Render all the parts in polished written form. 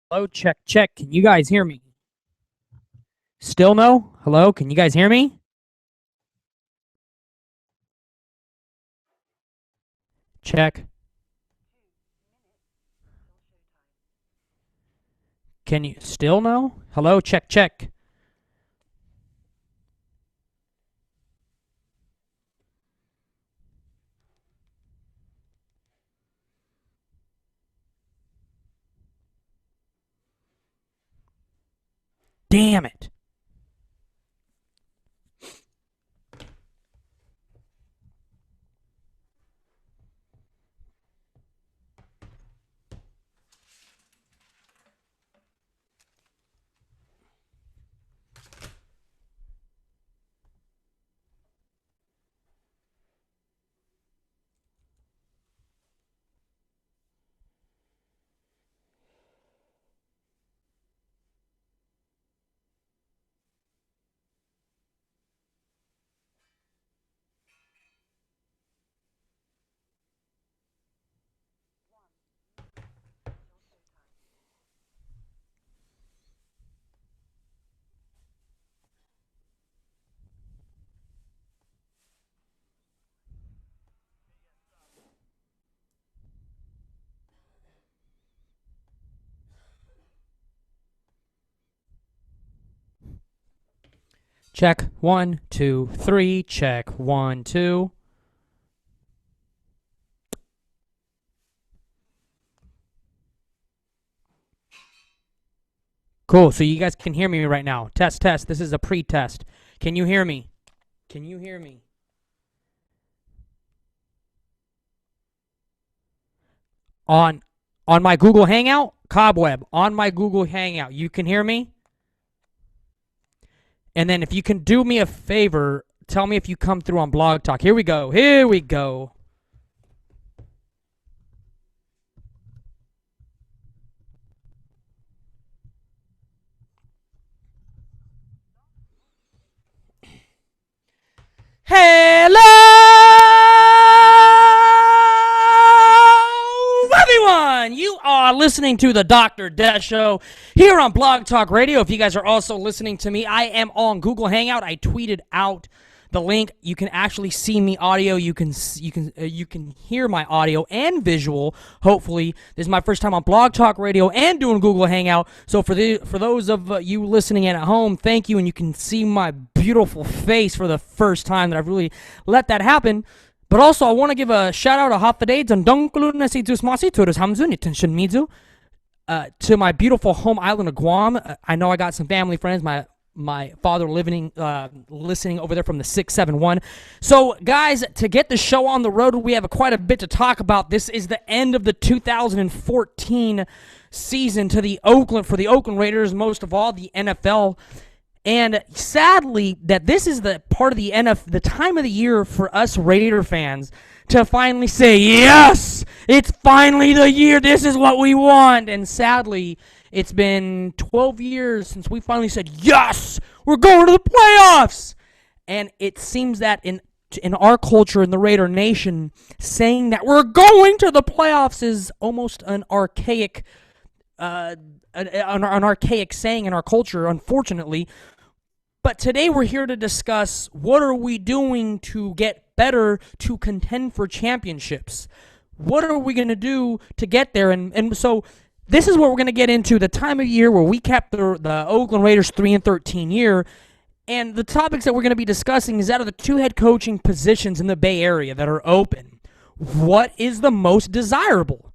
Hello, check, check. Can you guys hear me? Still no? Hello, can you guys hear me? Check. Can you still no? Hello, check, check. Damn it. Check. 1, 2, 3. Check. 1, 2. Cool. So you guys can hear me right now. Test, test. This is a pre-test. Can you hear me? Can you hear me? On on my Google Hangout, Cobweb, on my Google Hangout. You can hear me? And then if you can do me a favor, tell me if you come through on Blog Talk. Here we go. Here we go. Hello, everyone! You are listening to the Dr. Death Show here on Blog Talk Radio. If you guys are also listening to me, I am on Google Hangout. I tweeted out the link. You can actually see me audio. You can hear my audio and visual. Hopefully, this is my first time on Blog Talk Radio and doing Google Hangout. So for those of you listening in at home, thank you, and you can see my beautiful face for the first time that I've really let that happen. But also, I want to give a shout out to Hafadades and to my beautiful home island of Guam. I know I got some family friends. My father listening over there from the 671. So, guys, to get the show on the road, we have quite a bit to talk about. This is the end of the 2014 season for the Oakland Raiders, most of all the NFL. And sadly, that this is the part of the time of the year for us Raider fans to finally say, yes, it's finally the year. This is what we want. And sadly, it's been 12 years since we finally said, yes, we're going to the playoffs. And it seems that in our culture, in the Raider Nation, saying that we're going to the playoffs is almost an archaic saying in our culture, unfortunately. But today we're here to discuss what are we doing to get better to contend for championships. What are we going to do to get there? And so this is what we're going to get into, the time of year where we kept the Oakland Raiders 3-13 year. And the topics that we're going to be discussing is out of the 2 head coaching positions in the Bay Area that are open, what is the most desirable?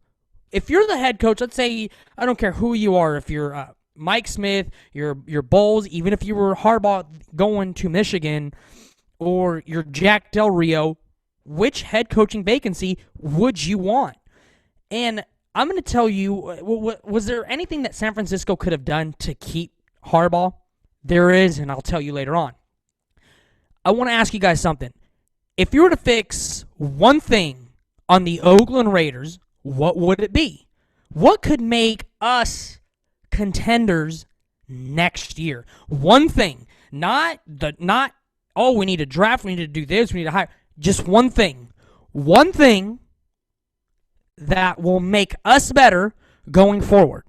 If you're the head coach, let's say, I don't care who you are, if you're Mike Smith, your Bulls, even if you were Harbaugh going to Michigan, or you're Jack Del Rio, which head coaching vacancy would you want? And I'm going to tell you, was there anything that San Francisco could have done to keep Harbaugh? There is, and I'll tell you later on. I want to ask you guys something. If you were to fix one thing on the Oakland Raiders, what would it be? What could make us contenders next year? One thing. Not, oh, we need to draft, we need to do this, we need to hire. Just one thing. One thing that will make us better going forward.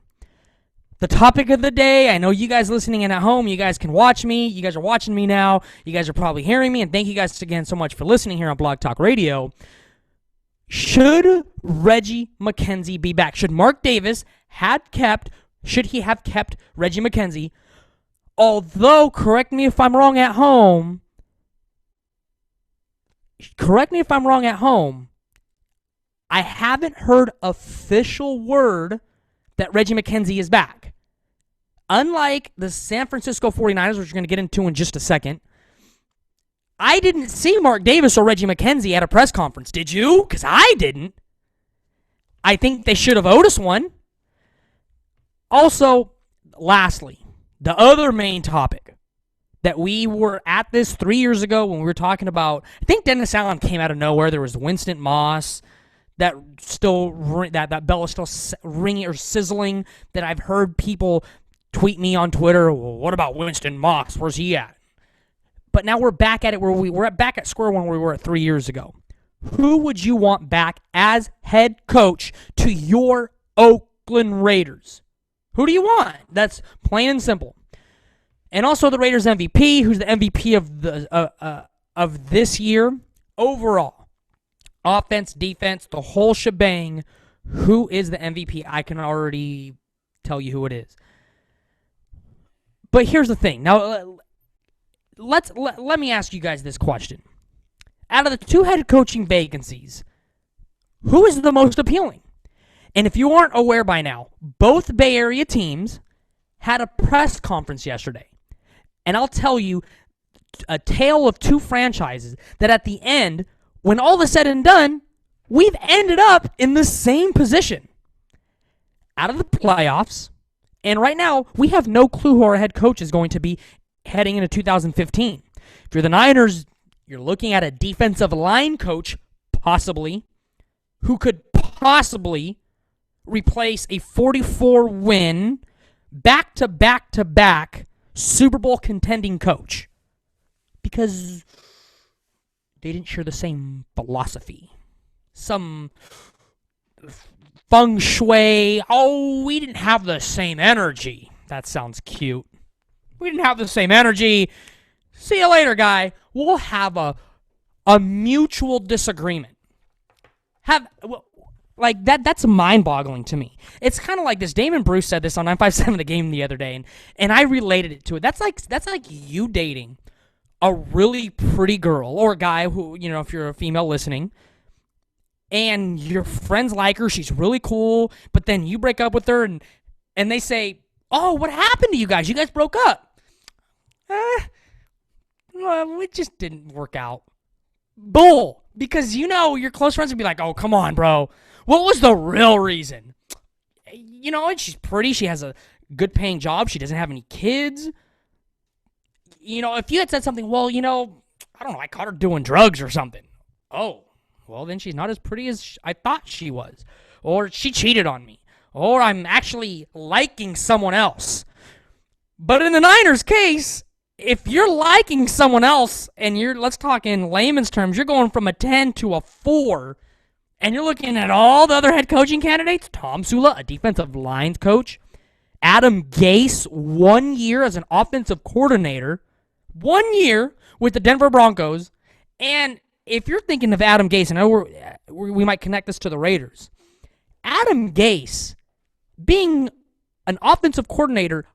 the topic of the day. I know you guys listening in at home, you guys can watch me. You guys are watching me now. You guys are probably hearing me, and thank you guys again so much for listening here on Blog Talk Radio. Should Reggie Mckenzie be back? Should Mark Davis should he have kept Reggie Mckenzie? Although, correct me if I'm wrong at home, I haven't heard official word that Reggie Mckenzie is back. Unlike the San Francisco 49ers, which we're going to get into in just a second, I didn't see Mark Davis or Reggie Mckenzie at a press conference. Did you? Because I didn't. I think they should have owed us one. Also, lastly, the other main topic that we were at this 3 years ago when we were talking about, I think Dennis Allen came out of nowhere. There was Winston Moss. That bell is still ringing or sizzling, that I've heard people tweet me on Twitter, well, what about Winston Moss? Where's he at? But now we're back at it back at square one where we were at 3 years ago. Who would you want back as head coach to your Oakland Raiders? Who do you want? That's plain and simple. And also the Raiders MVP, who's the MVP of this year overall. Offense, defense, the whole shebang. Who is the MVP? I can already tell you who it is. But here's the thing. Now, let me ask you guys this question. Out of the two head coaching vacancies, who is the most appealing? And if you aren't aware by now, both Bay Area teams had a press conference yesterday. And I'll tell you a tale of two franchises that at the end, when all is said and done, we've ended up in the same position. Out of the playoffs, and right now, we have no clue who our head coach is going to be heading into 2015. If you're the Niners, you're looking at a defensive line coach, possibly, who could possibly replace a 44-win, back-to-back-to-back Super Bowl contending coach. Because they didn't share the same philosophy. Some feng shui. Oh, we didn't have the same energy. That sounds cute. We didn't have the same energy. See you later, guy. We'll have a mutual disagreement. That's mind-boggling to me. It's kind of like this. Damon Bruce said this on 957 The Game the other day, and I related it to it. That's like you dating a really pretty girl or a guy who, if you're a female listening, and your friends like her, she's really cool, but then you break up with her and they say, oh, what happened to you guys? You guys broke up. Well, it just didn't work out. Bull. Because your close friends would be like, oh, come on, bro. What was the real reason? And she's pretty. She has a good paying job. She doesn't have any kids. If you had said something, well, I don't know, I caught her doing drugs or something. Oh, well, then she's not as pretty as I thought she was. Or she cheated on me. Or I'm actually liking someone else. But in the Niners' case, if you're liking someone else, and let's talk in layman's terms, you're going from a 10 to a 4, and you're looking at all the other head coaching candidates, Tom Sula, a defensive lines coach, Adam Gase, 1 year as an offensive coordinator, 1 year with the Denver Broncos, and if you're thinking of Adam Gase, and I know we might connect this to the Raiders, Adam Gase being an offensive coordinator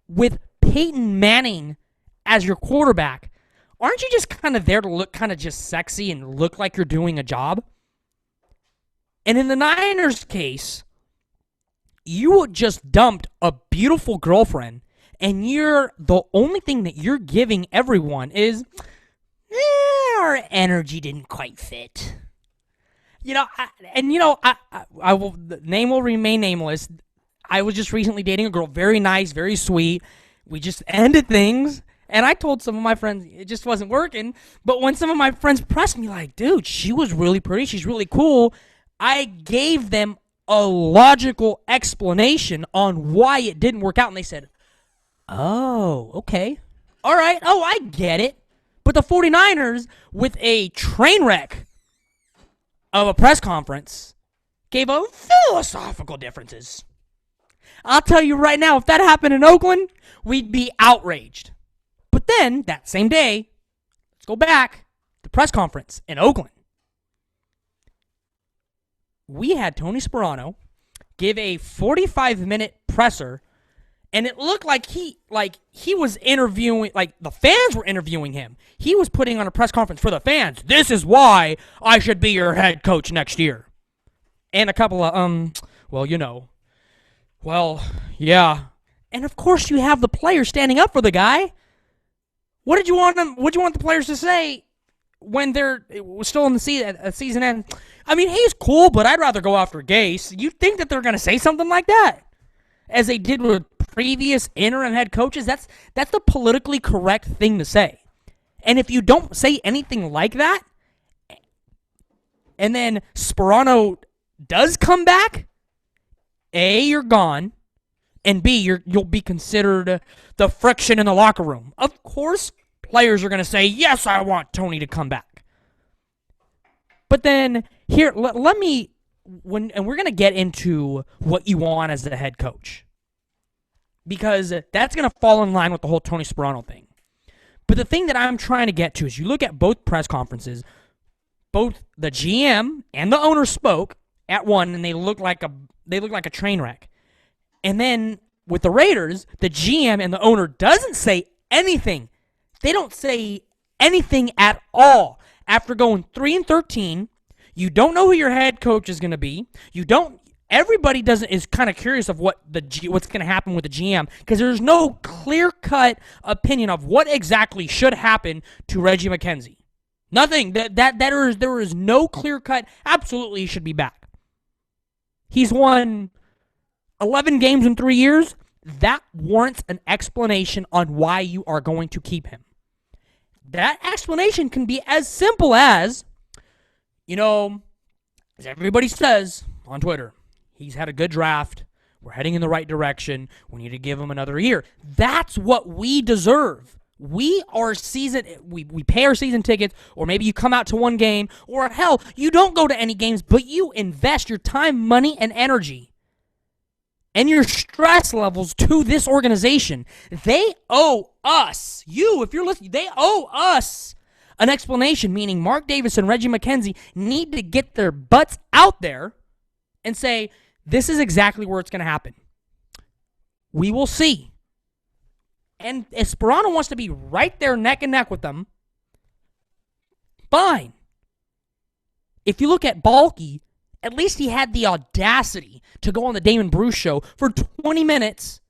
with Peyton Manning as your quarterback, aren't you just kind of there to look kind of just sexy and look like you're doing a job? And in the Niners' case, you just dumped a beautiful girlfriend, and the only thing that you're giving everyone is, our energy didn't quite fit. I will. The name will remain nameless. I was just recently dating a girl, very nice, very sweet. We just ended things, and I told some of my friends it just wasn't working. But when some of my friends pressed me, like, dude, she was really pretty, she's really cool, I gave them a logical explanation on why it didn't work out, and they said, oh, okay. All right, oh, I get it. But the 49ers, with a train wreck of a press conference, gave out philosophical differences. I'll tell you right now, if that happened in Oakland, we'd be outraged. But then, that same day, let's go back to press conference in Oakland. We had Tony Sparano give a 45-minute presser, and it looked like he was interviewing, like the fans were interviewing him. He was putting on a press conference for the fans. This is why I should be your head coach next year. And a couple of, yeah. And of course you have the players standing up for the guy. What did you want the players to say when it was still in the season end? I mean, he's cool, but I'd rather go after Gase. You'd think that they're going to say something like that, as they did with previous interim head coaches. That's the politically correct thing to say. And if you don't say anything like that, and then Sparano does come back, A, you're gone, and B, you'll be considered the friction in the locker room. Of course, players are going to say, yes, I want Tony to come back. But then, here, let me, and we're going to get into what you want as the head coach, because that's going to fall in line with the whole Tony Sparano thing. But the thing that I'm trying to get to is you look at both press conferences, both the GM and the owner spoke at one, and they look like a train wreck. And then with the Raiders, the GM and the owner doesn't say anything. They don't say anything at all. After going 3-13, you don't know who your head coach is going to be. Everybody is kind of curious of what's going to happen with the GM, because there's no clear-cut opinion of what exactly should happen to Reggie Mckenzie. Nothing. There is no clear-cut. Absolutely, he should be back. He's won 11 games in 3 years. That warrants an explanation on why you are going to keep him. That explanation can be as simple as, as everybody says on Twitter, he's had a good draft. We're heading in the right direction. We need to give him another year. That's what we deserve. We pay our season tickets, or maybe you come out to one game, or hell, you don't go to any games, but you invest your time, money, and energy and your stress levels to this organization. They owe us, if you're listening, they owe us an explanation, meaning Mark Davis and Reggie Mckenzie need to get their butts out there and say, this is exactly where it's going to happen. We will see. And if Sparano wants to be right there neck and neck with them, fine. If you look at Balky, at least he had the audacity to go on the Damon Bruce show for 20 minutes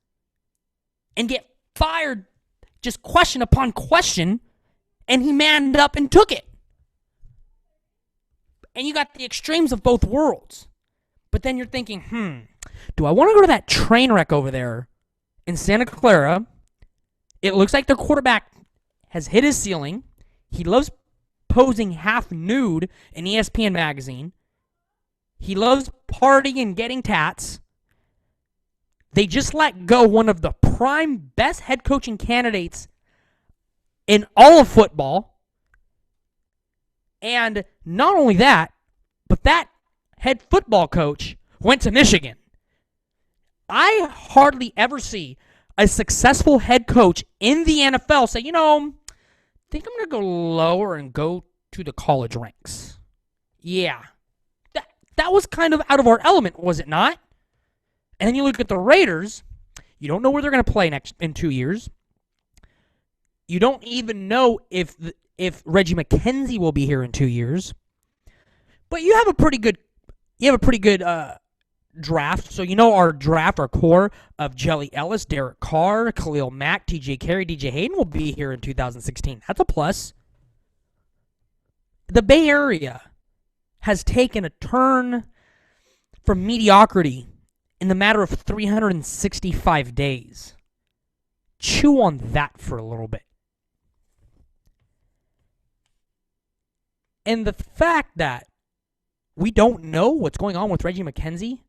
and get fired just question upon question, and he manned up and took it. And you got the extremes of both worlds. But then you're thinking, do I want to go to that train wreck over there in Santa Clara? It looks like their quarterback has hit his ceiling. He loves posing half nude in ESPN magazine. He loves partying and getting tats. They just let go one of the prime best head coaching candidates in all of football. And not only that, but that head football coach went to Michigan. I hardly ever see a successful head coach in the NFL say, I think I'm going to go lower and go to the college ranks. Yeah. That was kind of out of our element, was it not? And then you look at the Raiders. You don't know where they're going to play in 2 years. You don't even know if Reggie Mckenzie will be here in 2 years. But you have a pretty good draft. So our draft, our core of Jelly Ellis, Derek Carr, Khalil Mack, TJ Carey, DJ Hayden will be here in 2016. That's a plus. The Bay Area has taken a turn from mediocrity in the matter of 365 days. Chew on that for a little bit. And the fact that we don't know what's going on with Reggie Mckenzie,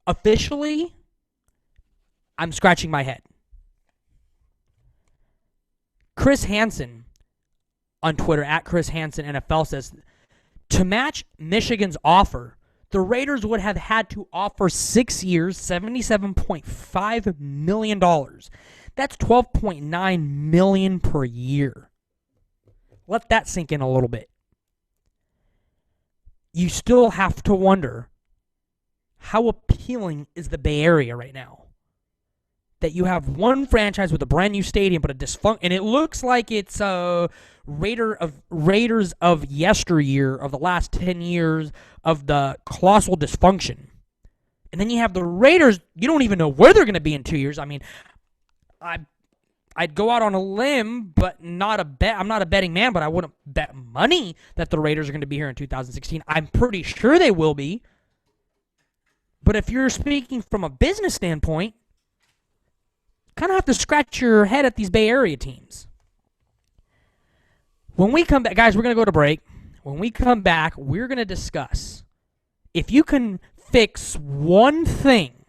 officially, I'm scratching my head. Chris Hansen on Twitter, at Chris Hansen NFL, says, to match Michigan's offer, the Raiders would have had to offer 6 years, $77.5 million. That's $12.9 million per year. Let that sink in a little bit. You still have to wonder, how appealing is the Bay Area right now? That you have one franchise with a brand new stadium, but a dysfunction, and it looks like it's Raiders of yesteryear, of the last 10 years of the colossal dysfunction. And then you have the Raiders. You don't even know where they're going to be in 2 years. I mean, I'd go out on a limb, but not a bet. I'm not a betting man, but I wouldn't bet money that the Raiders are going to be here in 2016. I'm pretty sure they will be. But if you're speaking from a business standpoint, kind of have to scratch your head at these Bay Area teams. When we come back, guys, we're going to go to break. When we come back, we're going to discuss if you can fix one thing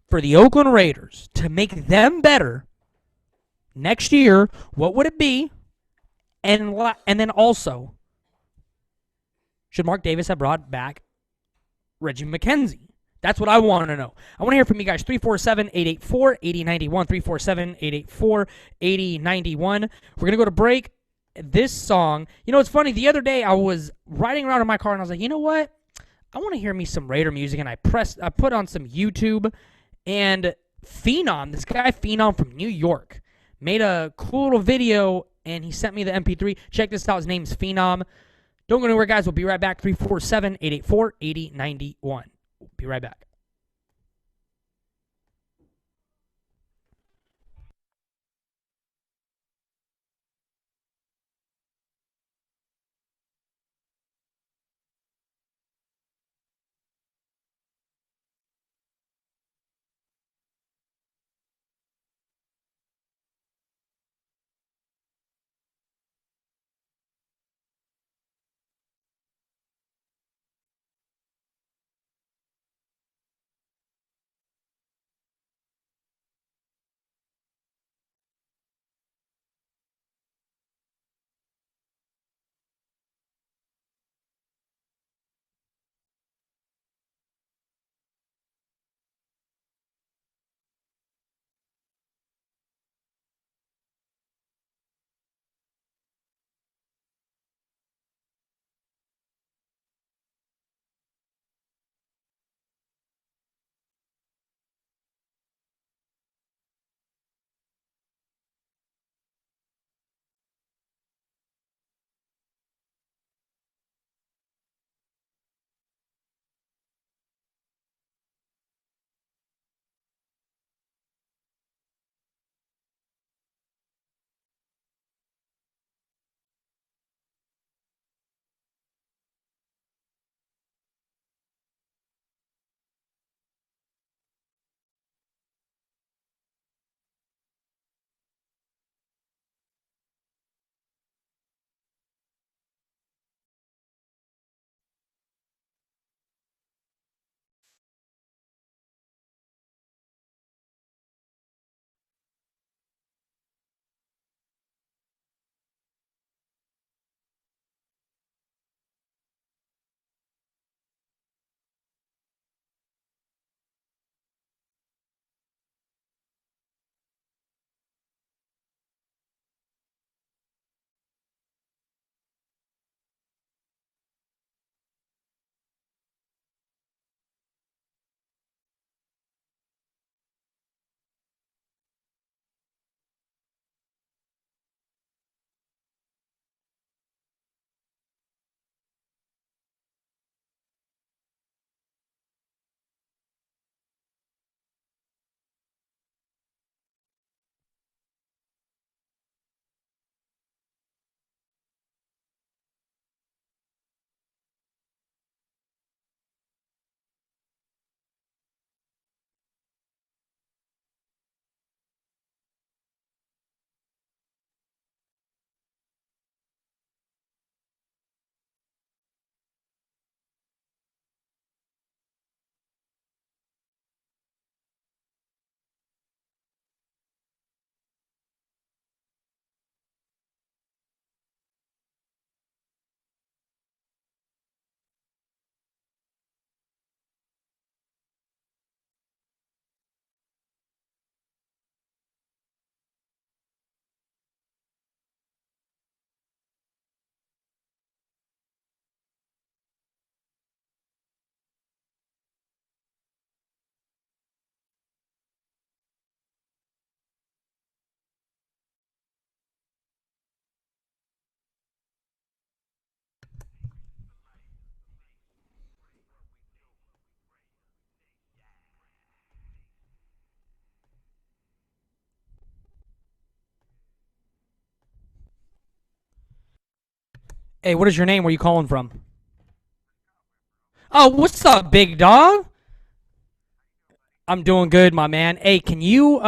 for the Oakland Raiders to make them better next year, what would it be? And then also, should Mark Davis have brought back Reggie Mckenzie? That's what I want to know. I want to hear from you guys. 347-884-8091. 347-884-8091. We're going to go to break. This song, it's funny. The other day I was riding around in my car and I was like, you know what? I want to hear me some Raider music. And I put on some YouTube, and this guy Phenom from New York, made a cool little video, and he sent me the MP3. Check this out. His name's Phenom. Don't go anywhere, guys. We'll be right back. 347-884-8091. We'll be right back. Hey, what is your name? Where you calling from? Oh, what's up, big dog? I'm doing good, my man. Hey, can you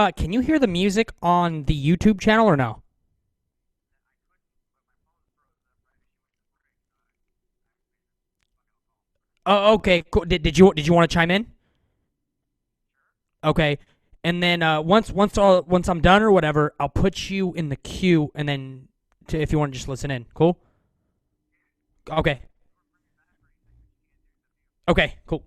hear the music on the YouTube channel or no? Oh, okay. Cool. Did you want to chime in? Okay. And then once I'm done or whatever, I'll put you in the queue, and then if you want to just listen in. Cool. Okay. Okay. Cool.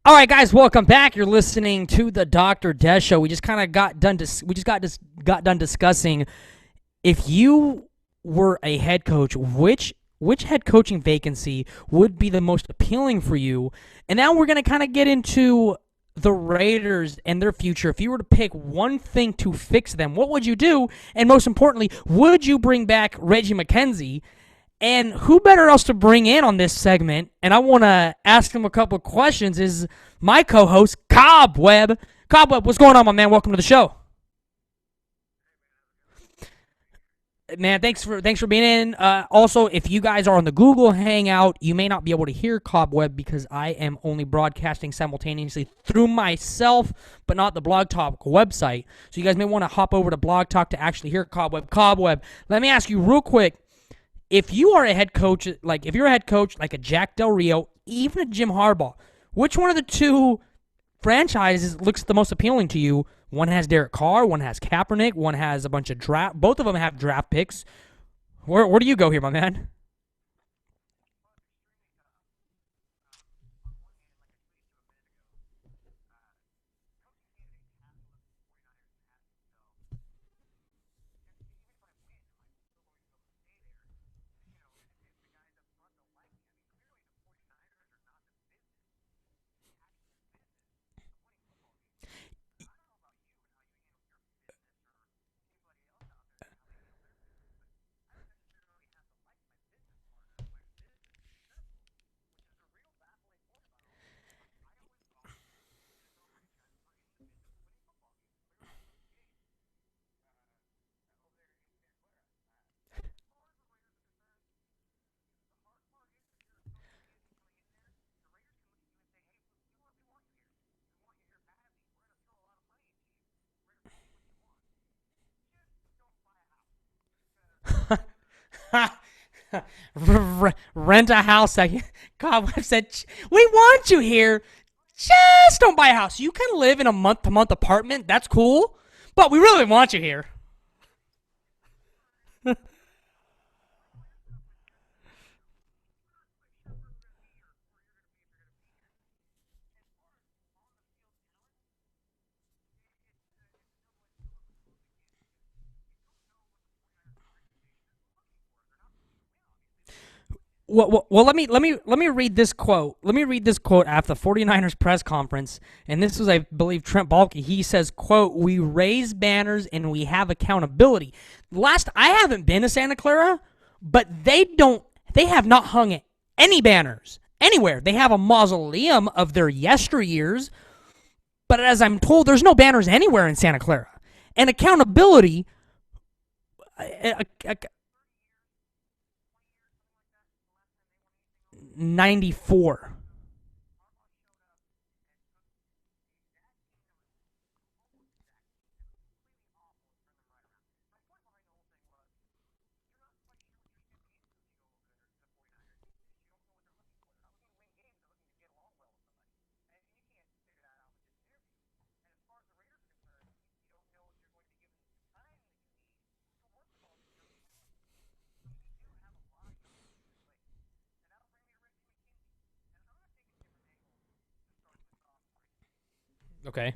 All right, guys, welcome back. You're listening to the Dr. Des Show. We just kind of got done discussing if you were a head coach, which head coaching vacancy would be the most appealing for you? And now we're gonna kind of get into the Raiders and their future. If you were to pick one thing to fix them, what would you do? And most importantly, would you bring back Reggie Mckenzie? And who better else to bring in on this segment? And I want to ask him a couple of questions. Is my co-host Cobweb? Cobweb, what's going on, my man? Welcome to the show. Man, thanks for being in. Also, if you guys are on the Google Hangout, you may not be able to hear Cobweb because I am only broadcasting simultaneously through myself, but not the Blog Talk website. So you guys may want to hop over to Blog Talk to actually hear Cobweb. Cobweb, let me ask you real quick: if you are a head coach, like if you're a head coach like a Jack Del Rio, even a Jim Harbaugh, which one of the two franchises looks the most appealing to you? One has Derek Carr, one has Kaepernick, one has a bunch of draft. Both of them have draft picks. Where do you go here, my man? Rent a house. God, I said we want you here. Just don't buy a house. You can live in a month-to-month apartment. That's cool, but we really want you here. Well, let me read this quote. Let me read this quote after the 49ers press conference, and this was, I believe, Trent Baalke. He says, "quote We raise banners and we have accountability." Last, I haven't been to Santa Clara, but they don't. They have not hung any banners anywhere. They have a mausoleum of their yesteryears, but as I'm told, there's no banners anywhere in Santa Clara. And accountability, uh, uh, 94. Okay.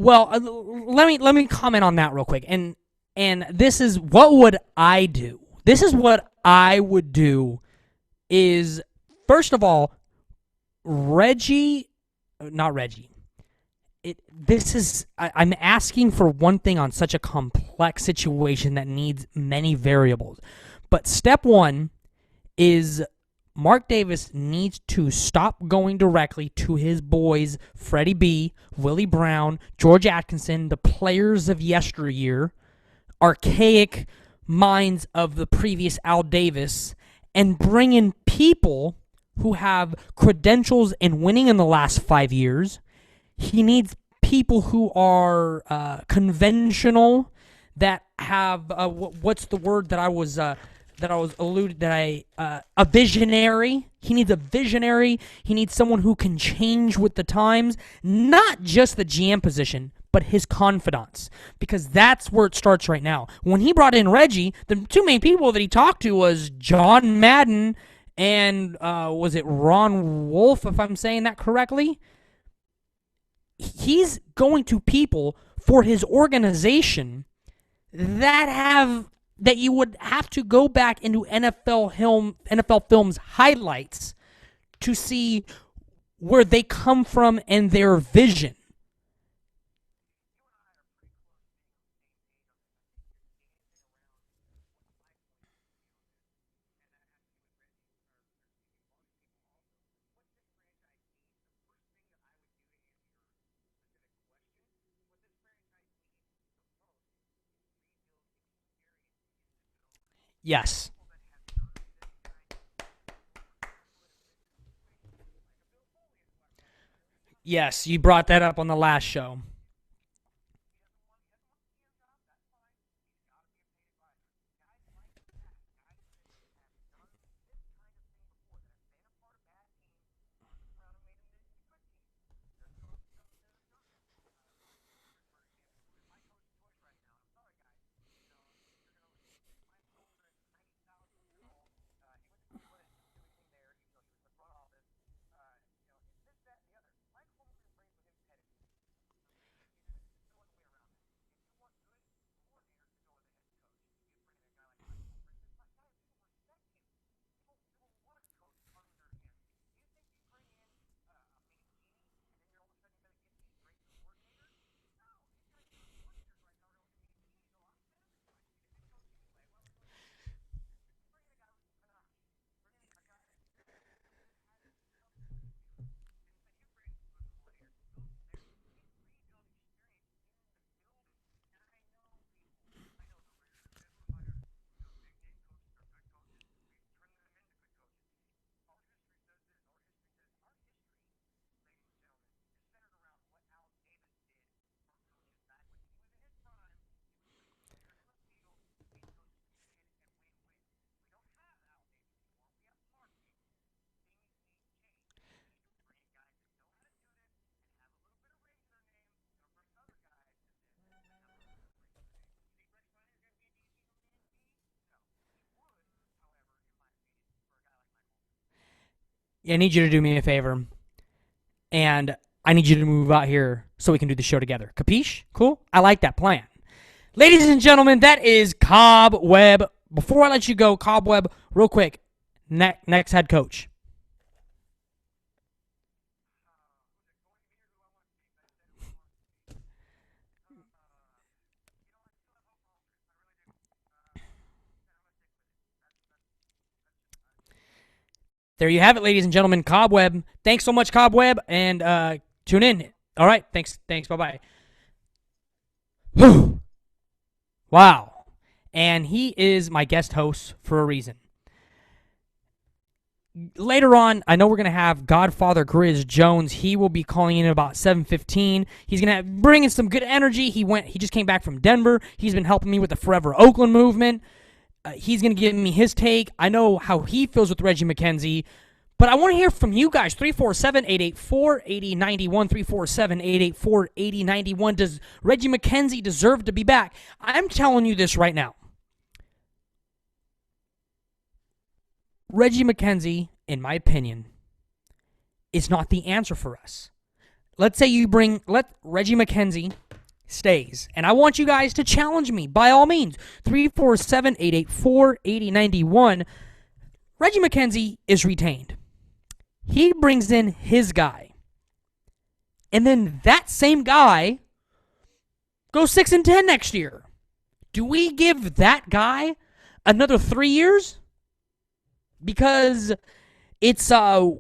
Well, let me comment on that real quick. And this is what would I do? This is what I would do is, first of all, not Reggie. I'm asking for one thing on such a complex situation that needs many variables. But step one is Mark Davis needs to stop going directly to his boys, Freddie B, Willie Brown, George Atkinson, the players of yesteryear, archaic minds of the previous Al Davis, and bring in people who have credentials in winning in the last 5 years. He needs people who are conventional, that have what's the word that I was a visionary. He needs a visionary. He needs someone who can change with the times, not just the GM position, but his confidants, because that's where it starts right now. When he brought in Reggie, the two main people that he talked to was John Madden and was it Ron Wolf, if I'm saying that correctly? He's going to people for his organization that you would have to go back into NFL Films highlights to see where they come from and their vision. Yes. Yes, you brought that up on the last show. I need you to do me a favor, and I need you to move out here so we can do the show together. Capiche? Cool? I like that plan. Ladies and gentlemen, that is Cobweb. Before I let you go, Cobweb, real quick, next head coach. There you have it, ladies and gentlemen. Cobweb. Thanks so much, Cobweb, and tune in. All right. Thanks. Bye-bye. Wow. And he is my guest host for a reason. Later on, I know we're going to have Godfather Grizz Jones. He will be calling in about 7:15. He's going to bring in some good energy. He just came back from Denver. He's been helping me with the Forever Oakland movement. He's going to give me his take. I know how he feels with Reggie Mckenzie. But I want to hear from you guys. 347-884-8091. 347-884-8091. Does Reggie Mckenzie deserve to be back? I'm telling you this right now. Reggie Mckenzie, in my opinion, is not the answer for us. Let's say let Reggie Mckenzie stays. And I want you guys to challenge me, by all means. 347-884-8091. Reggie Mckenzie is retained. He brings in his guy. And then that same guy goes 6-10 next year. Do we give that guy another 3 years? Because it's a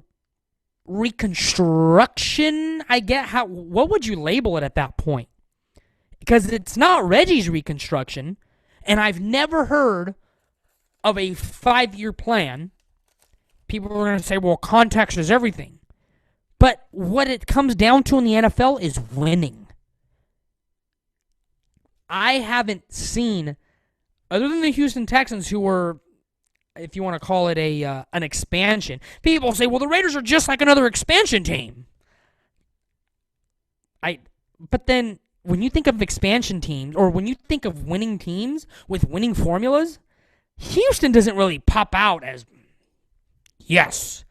reconstruction. I get how. What would you label it at that point? Because it's not Reggie's reconstruction, and I've never heard of a 5-year plan. People are going to say, well, context is everything. But what it comes down to in the NFL is winning. I haven't seen, other than the Houston Texans, who were, if you want to call it an expansion. People say, well, the Raiders are just like another expansion team. But then when you think of expansion teams, or when you think of winning teams with winning formulas, Houston doesn't really pop out as, yes.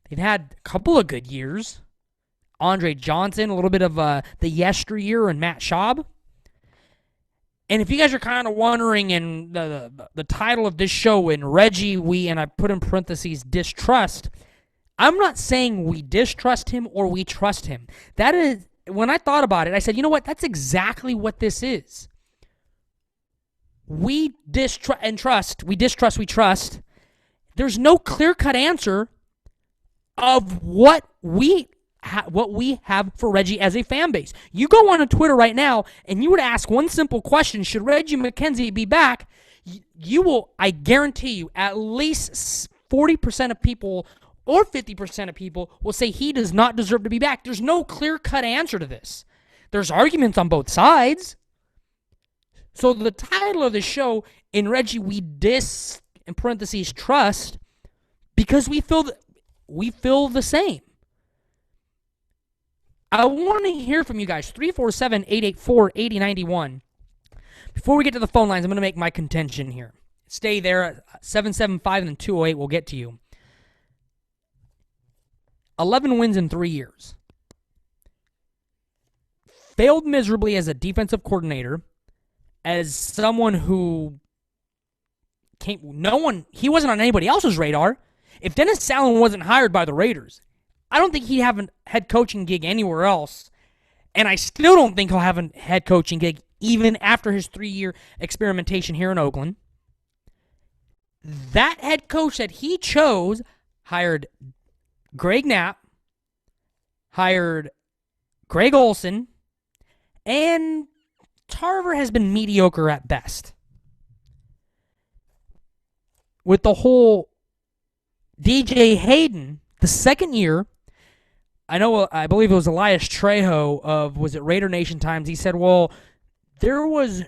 They've had a couple of good years. Andre Johnson, a little bit of the yesteryear, and Matt Schaub. And if you guys are kind of wondering, in the title of this show, in Reggie, and I put in parentheses, distrust, I'm not saying we distrust him or we trust him. That is, when I thought about it, I said, you know what? That's exactly what this is. We distrust and trust. We distrust, we trust. There's no clear-cut answer of what we have for Reggie as a fan base. You go on Twitter right now and you would ask one simple question: should Reggie Mckenzie be back? You will, I guarantee you, at least 40% of people or 50% of people will say he does not deserve to be back. There's no clear-cut answer to this. There's arguments on both sides. So the title of the show, in Reggie, we in parentheses, trust, because we feel the same. I want to hear from you guys. 347-884-8091. Before we get to the phone lines, I'm going to make my contention here. Stay there. 775 and then 208 will get to you. 11 wins in 3 years. Failed miserably as a defensive coordinator, as someone who he wasn't on anybody else's radar. If Dennis Allen wasn't hired by the Raiders, I don't think he'd have a head coaching gig anywhere else. And I still don't think he'll have a head coaching gig even after his 3-year experimentation here in Oakland. That head coach that he chose hired Greg Knapp, hired Greg Olson, and Tarver has been mediocre at best. With the DJ Hayden, the second year, I believe it was Elias Trejo of, was it Raider Nation Times? He said, well, there was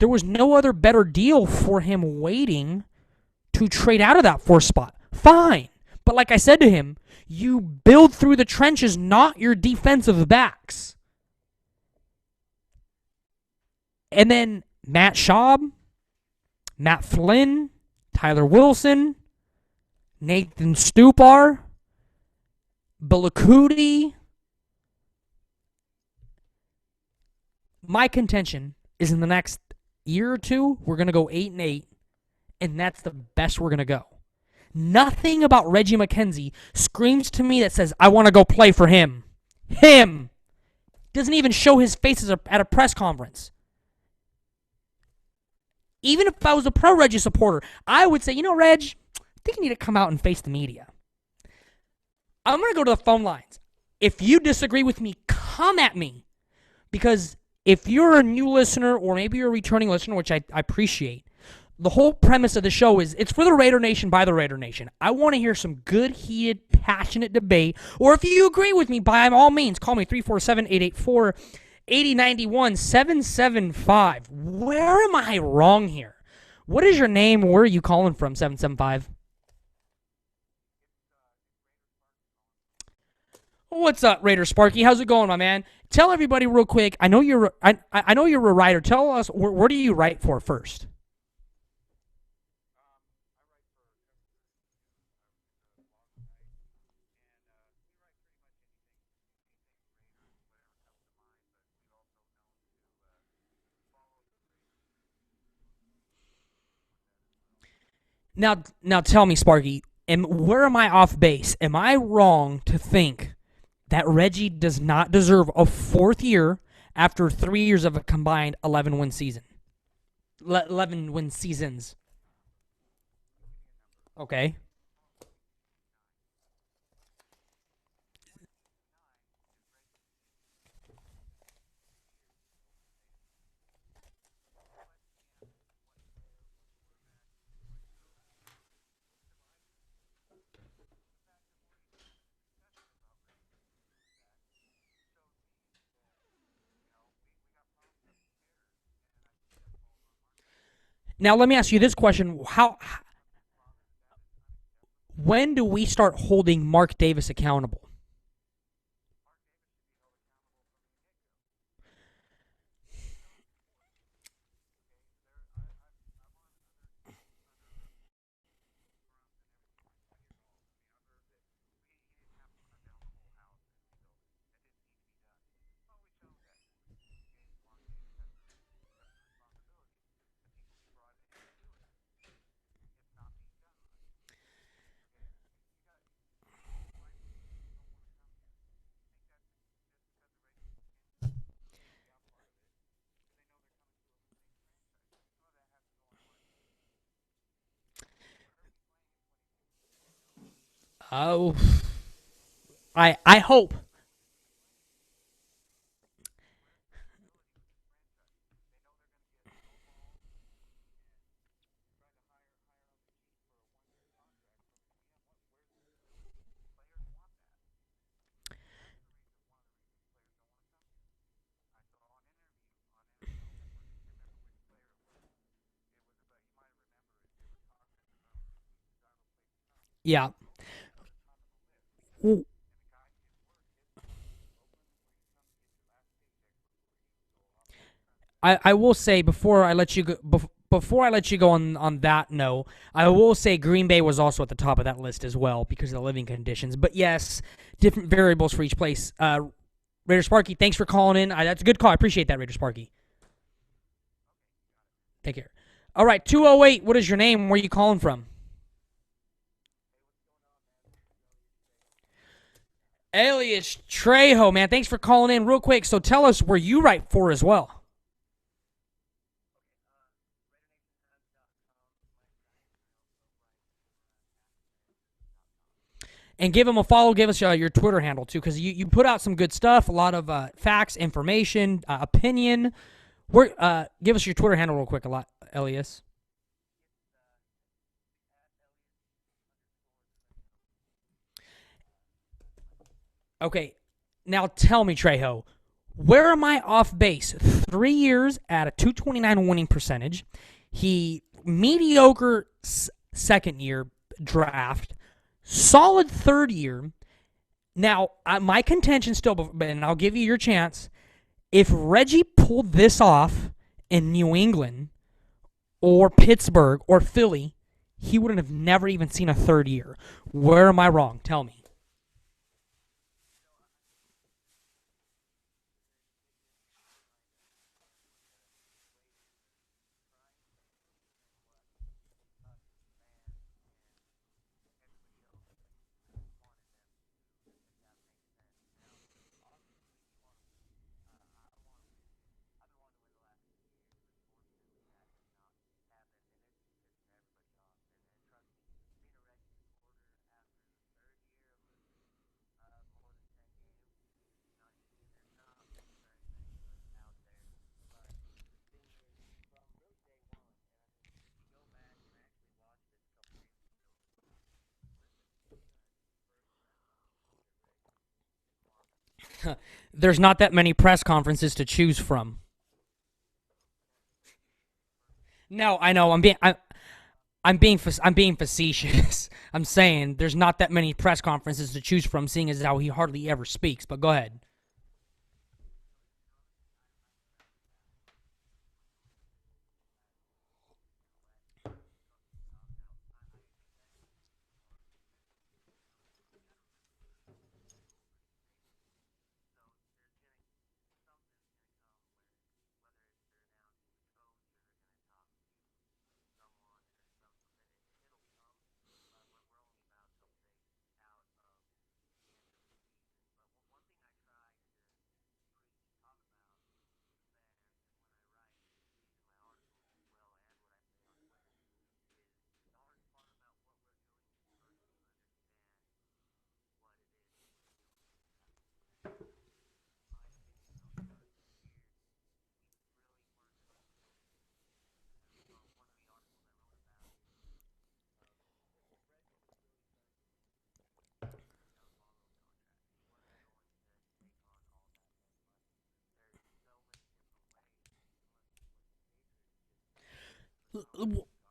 no other better deal for him waiting to trade out of that 4th spot. Fine. But like I said to him, you build through the trenches, not your defensive backs. And then Matt Schaub, Matt Flynn, Tyler Wilson, Nathan Stupar, Balakudi. My contention is in the next year or two, we're going to go 8-8, and that's the best we're going to go. Nothing about Reggie Mckenzie screams to me that says, I want to go play for him. Him. Doesn't even show his face at a press conference. Even if I was a pro-Reggie supporter, I would say, Reg, I think you need to come out and face the media. I'm going to go to the phone lines. If you disagree with me, come at me. Because if you're a new listener, or maybe you're a returning listener, which I appreciate, the whole premise of the show is it's for the Raider Nation by the Raider Nation. I want to hear some good, heated, passionate debate. Or if you agree with me, by all means, call me 347-884-8091-775. Where am I wrong here? What is your name? Where are you calling from, 775? What's up, Raider Sparky? How's it going, my man? Tell everybody real quick. I know you're a writer. Tell us, where do you write for first? Now tell me, Sparky, where am I off base? Am I wrong to think that Reggie does not deserve a fourth year after 3 years of a combined 11-win season? 11-win seasons. Okay. Now let me ask you this question: when do we start holding Mark Davis accountable? Oh, I hope. Yeah. I will say before I let you go before I let you go on that note, I will say Green Bay was also at the top of that list as well because of the living conditions. But yes, different variables for each place. Raider Sparky, thanks for calling in. That's a good call. I appreciate that, Raider Sparky. Take care. All right, 208. What is your name? Where are you calling from? Elias Trejo, man. Thanks for calling in real quick. So tell us where you write for as well. And give them a follow. Give us your Twitter handle too, because you put out some good stuff. A lot of facts, information, opinion. Give us your Twitter handle real quick, Elias. Okay, now tell me, Trejo, where am I off base? 3 years at a 229 winning percentage. He mediocre second year draft, solid third year. Now, my contention still, and I'll give you your chance. If Reggie pulled this off in New England or Pittsburgh or Philly, he wouldn't have never even seen a third year. Where am I wrong? Tell me. There's not that many press conferences to choose from. No, I know. I'm being facetious. I'm saying there's not that many press conferences to choose from, seeing as how he hardly ever speaks. But go ahead.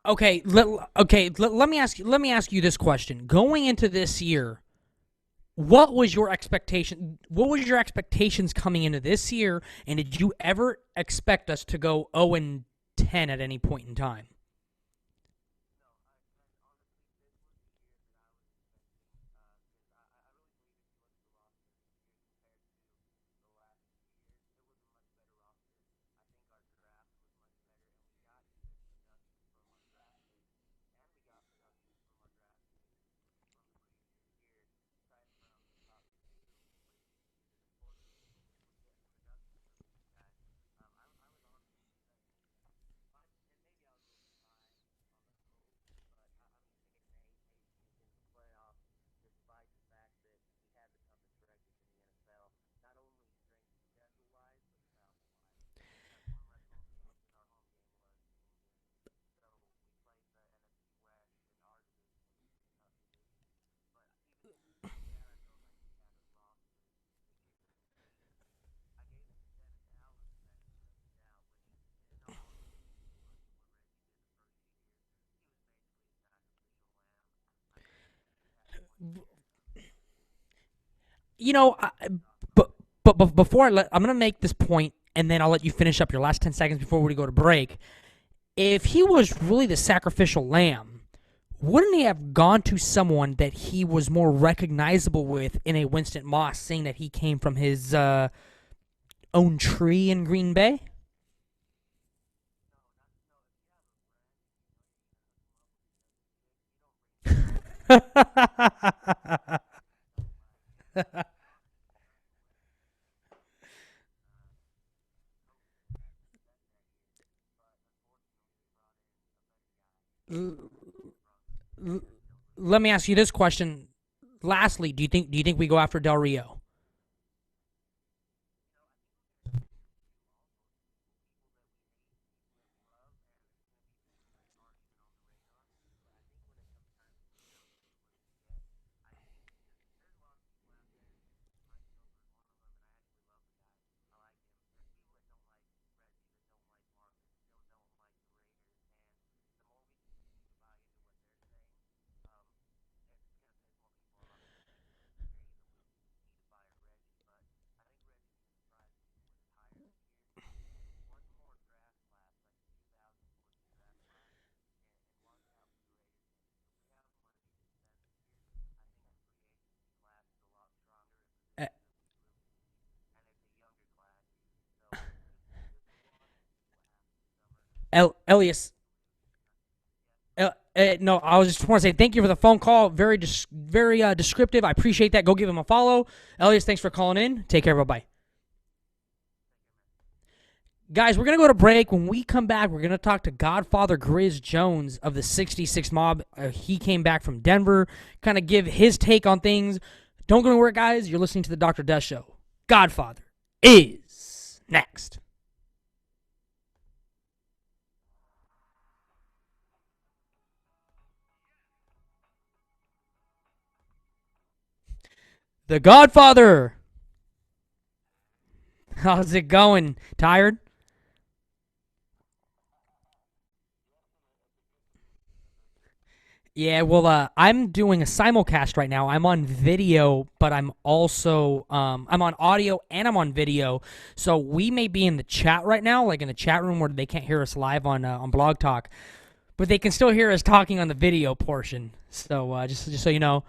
Okay, let me ask you. Let me ask you this question. Going into this year, what was your expectation? What was your expectations coming into this year? And did you ever expect us to go 0-10 at any point in time? You know, but before I'm gonna make this point, and then I'll let you finish up your last 10 seconds before we go to break. If he was really the sacrificial lamb, wouldn't he have gone to someone that he was more recognizable with in a Winston Moss, saying that he came from his own tree in Green Bay? Let me ask you this question. Lastly, do you think we go after Del Rio? Uh, Elias, no, I was just want to say thank you for the phone call. Very descriptive. I appreciate that. Go give him a follow. Elias, thanks for calling in. Take care. Bye bye. Guys, we're going to go to break. When we come back, we're going to talk to Godfather Grizz Jones of the 66 Mob. He came back from Denver, kind of give his take on things. Don't go anywhere, guys. You're listening to the Dr. Death Show. Godfather is next. The Godfather. How's it going? Tired? Yeah, well, I'm doing a simulcast right now. I'm on video, but I'm on audio and I'm on video. So we may be in the chat right now, like in the chat room where they can't hear us live on Blog Talk, but they can still hear us talking on the video portion. So just so you know,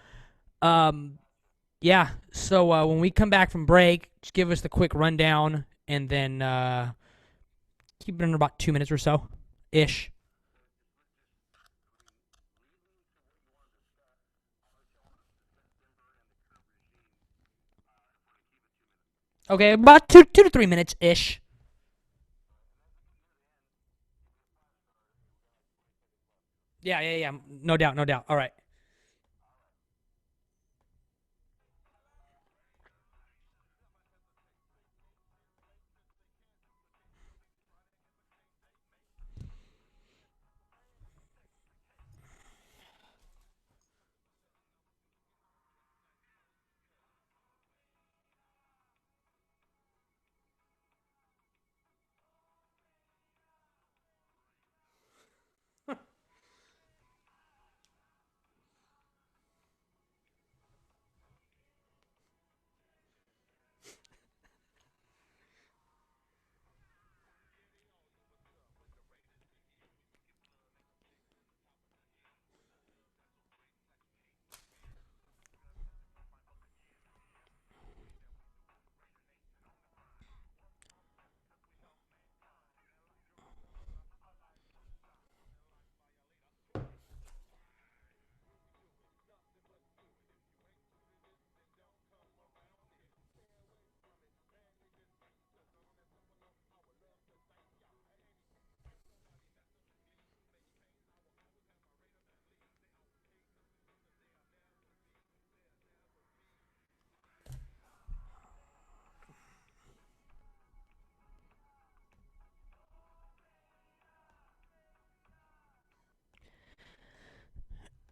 um, yeah. So when we come back from break, just give us the quick rundown, and then keep it in about 2 minutes or so, ish. Okay, about 2 to 3 minutes ish. Yeah, yeah, yeah. No doubt, no doubt. All right.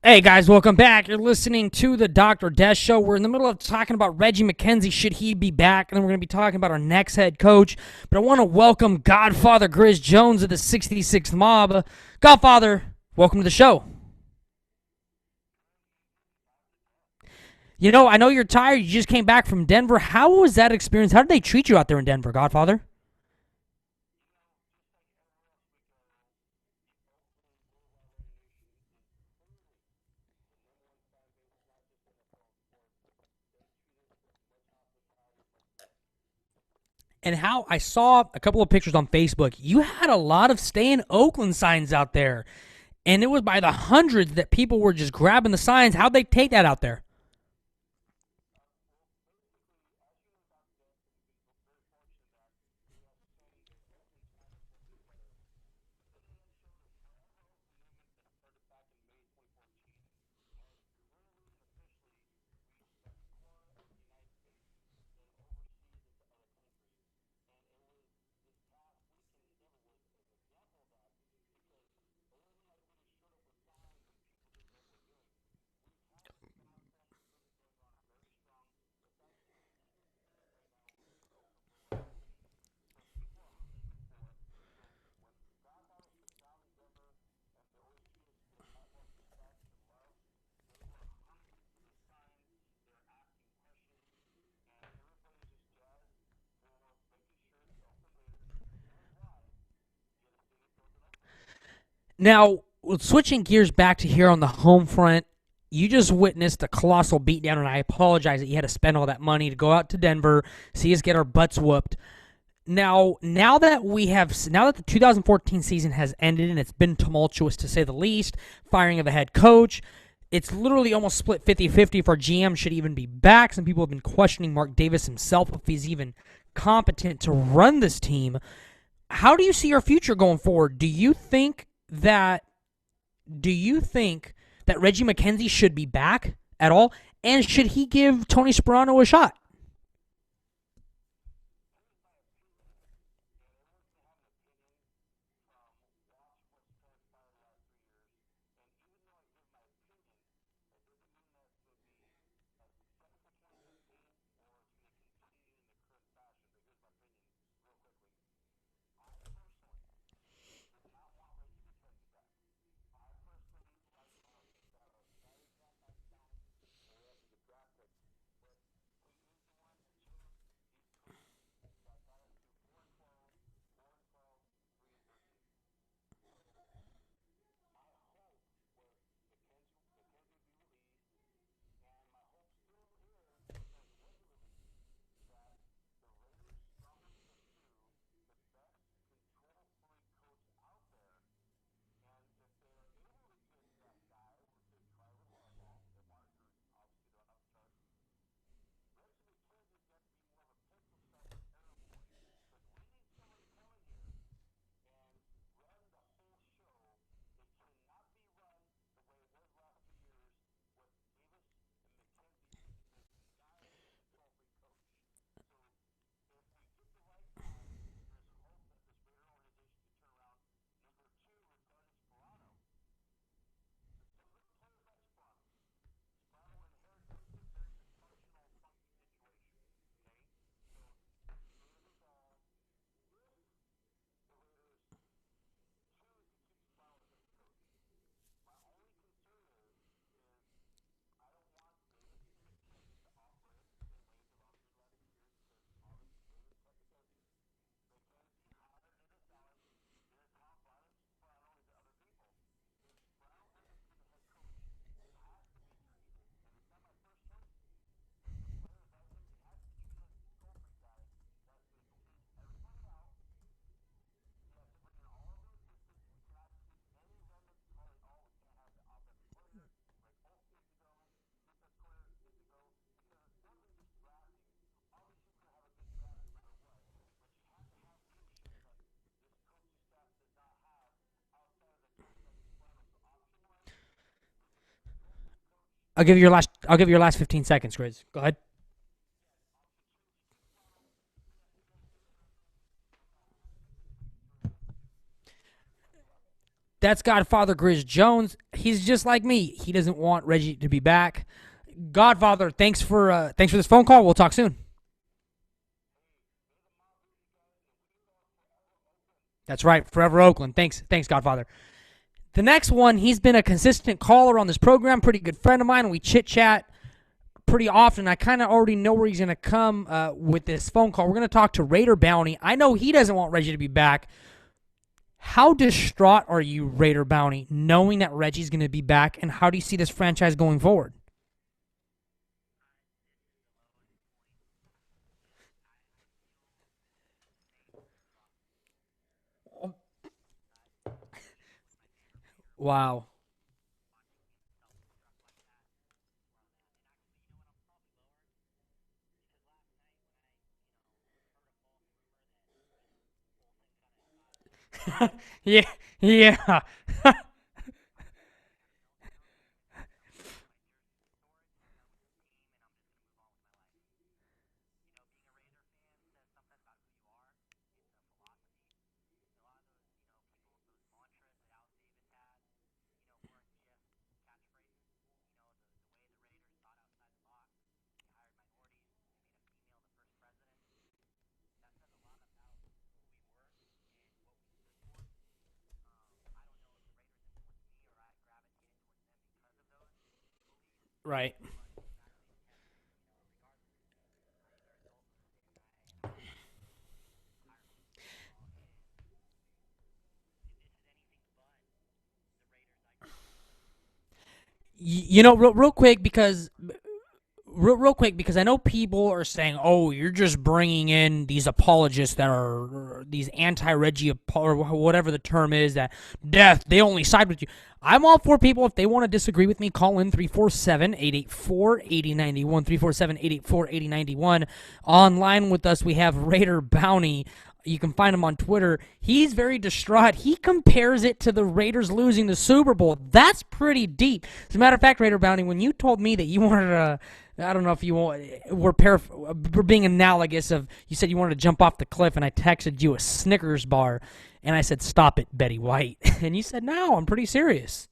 Hey guys, welcome back. You're listening to the Dr. Des Show. We're in the middle of talking about Reggie Mckenzie. Should he be back? And then we're going to be talking about our next head coach. But I want to welcome Godfather Grizz Jones of the 66th Mob. Godfather, welcome to the show. You know, I know you're tired. You just came back from Denver. How was that experience? How did they treat you out there in Denver, Godfather? And how I saw a couple of pictures on Facebook. You had a lot of stay in Oakland signs out there. And it was by the hundreds that people were just grabbing the signs. How'd they take that out there? Now, switching gears back to here on the home front, you just witnessed a colossal beatdown, and I apologize that you had to spend all that money to go out to Denver, see us get our butts whooped. Now that the 2014 season has ended and it's been tumultuous to say the least, firing of a head coach, it's literally almost split 50-50 if our GM should even be back. Some people have been questioning Mark Davis himself if he's even competent to run this team. How do you see our future going forward? That do you think that Reggie McKenzie should be back at all? And should he give Tony Sperano a shot? I'll give you your last 15 seconds, Grizz. Go ahead. That's Godfather Grizz Jones. he's just like me. He doesn't want Reggie to be back. Godfather, thanks for this phone call. We'll talk soon. That's right, Forever Oakland. Thanks, Godfather. The next one, he's been a consistent caller on this program, pretty good friend of mine. We chit chat pretty often. I kind of already know where he's going to come with this phone call. We're going to talk to Raider Bounty. I know he doesn't want Reggie to be back. How distraught are you, Raider Bounty, knowing that Reggie's going to be back, and how do you see this franchise going forward? Wow. Yeah, yeah. Right. Real quick because real quick because I know people are saying, "Oh, you're just bringing in these apologists that are these anti-Reggie or whatever the term is that death they only side with you." I'm all for people if they want to disagree with me. Call in 347-884-8091, 347-884-8091. Online with us we have Raider Bounty. You can find him on Twitter. He's very distraught. He compares it to the Raiders losing the Super Bowl. That's pretty deep. As a matter of fact, Raider Bounty, when you told me that you wanted to, I don't know if you want, we're being analogous of, you said you wanted to jump off the cliff, and I texted you a Snickers bar, and I said, "Stop it, Betty White." And you said, "No, I'm pretty serious."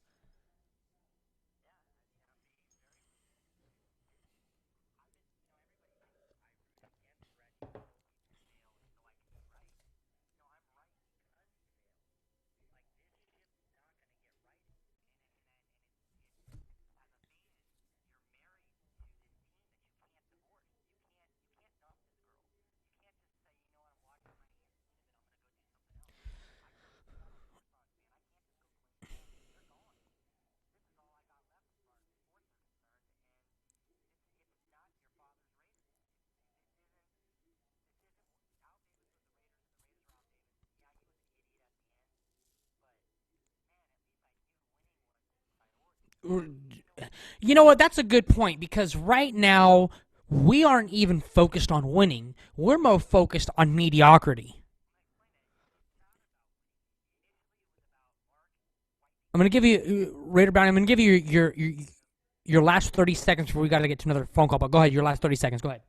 You know what? That's a good point because right now we aren't even focused on winning. We're more focused on mediocrity. I'm gonna give you Raider Bounty. I'm gonna give you your last 30 seconds before we got to get to another phone call. But go ahead, your last 30 seconds. Go ahead.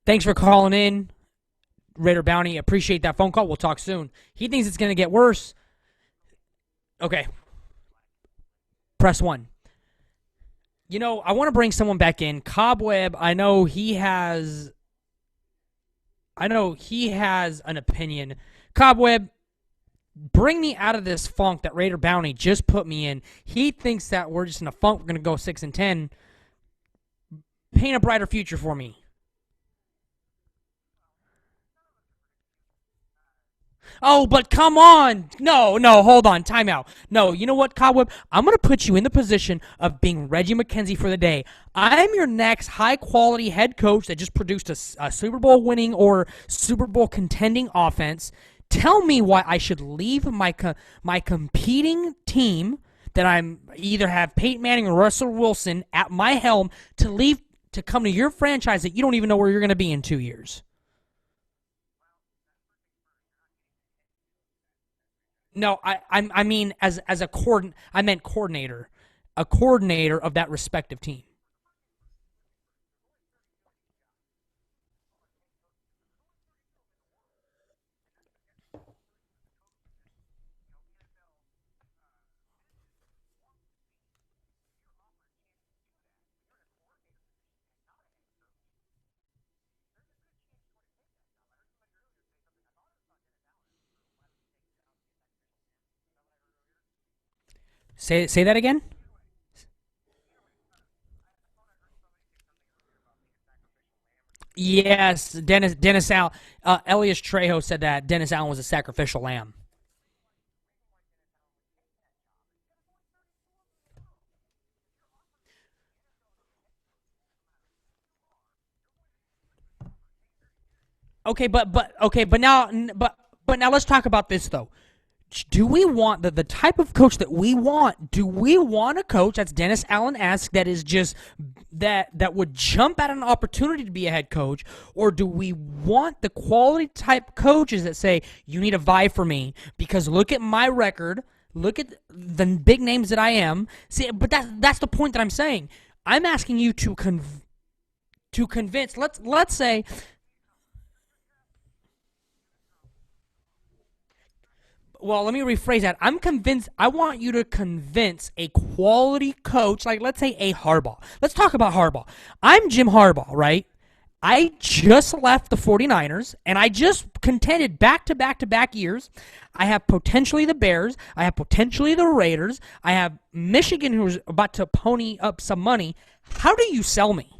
Thanks for calling in, Raider Bounty. Appreciate that phone call. We'll talk soon. He thinks it's gonna get worse. Okay, press one. I want to bring someone back in. Cobweb. I know he has I know he has an opinion. Cobweb, bring me out of this funk that Raider Bounty just put me in. He thinks that we're just in a funk. We're gonna go 6-10. Paint a brighter future for me. Oh, but come on. No, no, hold on. Timeout. No, you know what, Cobweb? I'm going to put you in the position of being Reggie Mckenzie for the day. I'm your next high quality head coach that just produced a Super Bowl winning or Super Bowl contending offense. Tell me why I should leave my competing team that I'm either have Peyton Manning or Russell Wilson at my helm to leave to come to your franchise that you don't even know where you're going to be in 2 years. No, I mean as a I meant coordinator, a coordinator of that respective team. Say that again. Yes, Dennis Allen. Elias Trejo said that Dennis Allen was a sacrificial lamb. Okay, but now let's talk about this though. Do we want the type of coach that we want? Do we want a coach that's Dennis Allen esque that is just that would jump at an opportunity to be a head coach, or do we want the quality type coaches that say you need to vie for me because look at my record, look at the big names that I am. See, but that's the point that I'm saying. I'm asking you to convince. Let's say. Well, let me rephrase that. I'm convinced. I want you to convince a quality coach, like let's say a Harbaugh. Let's talk about Harbaugh. I'm Jim Harbaugh, right? I just left the 49ers and I just contended back to back to back years. I have potentially the Bears. I have potentially the Raiders. I have Michigan who's about to pony up some money. How do you sell me?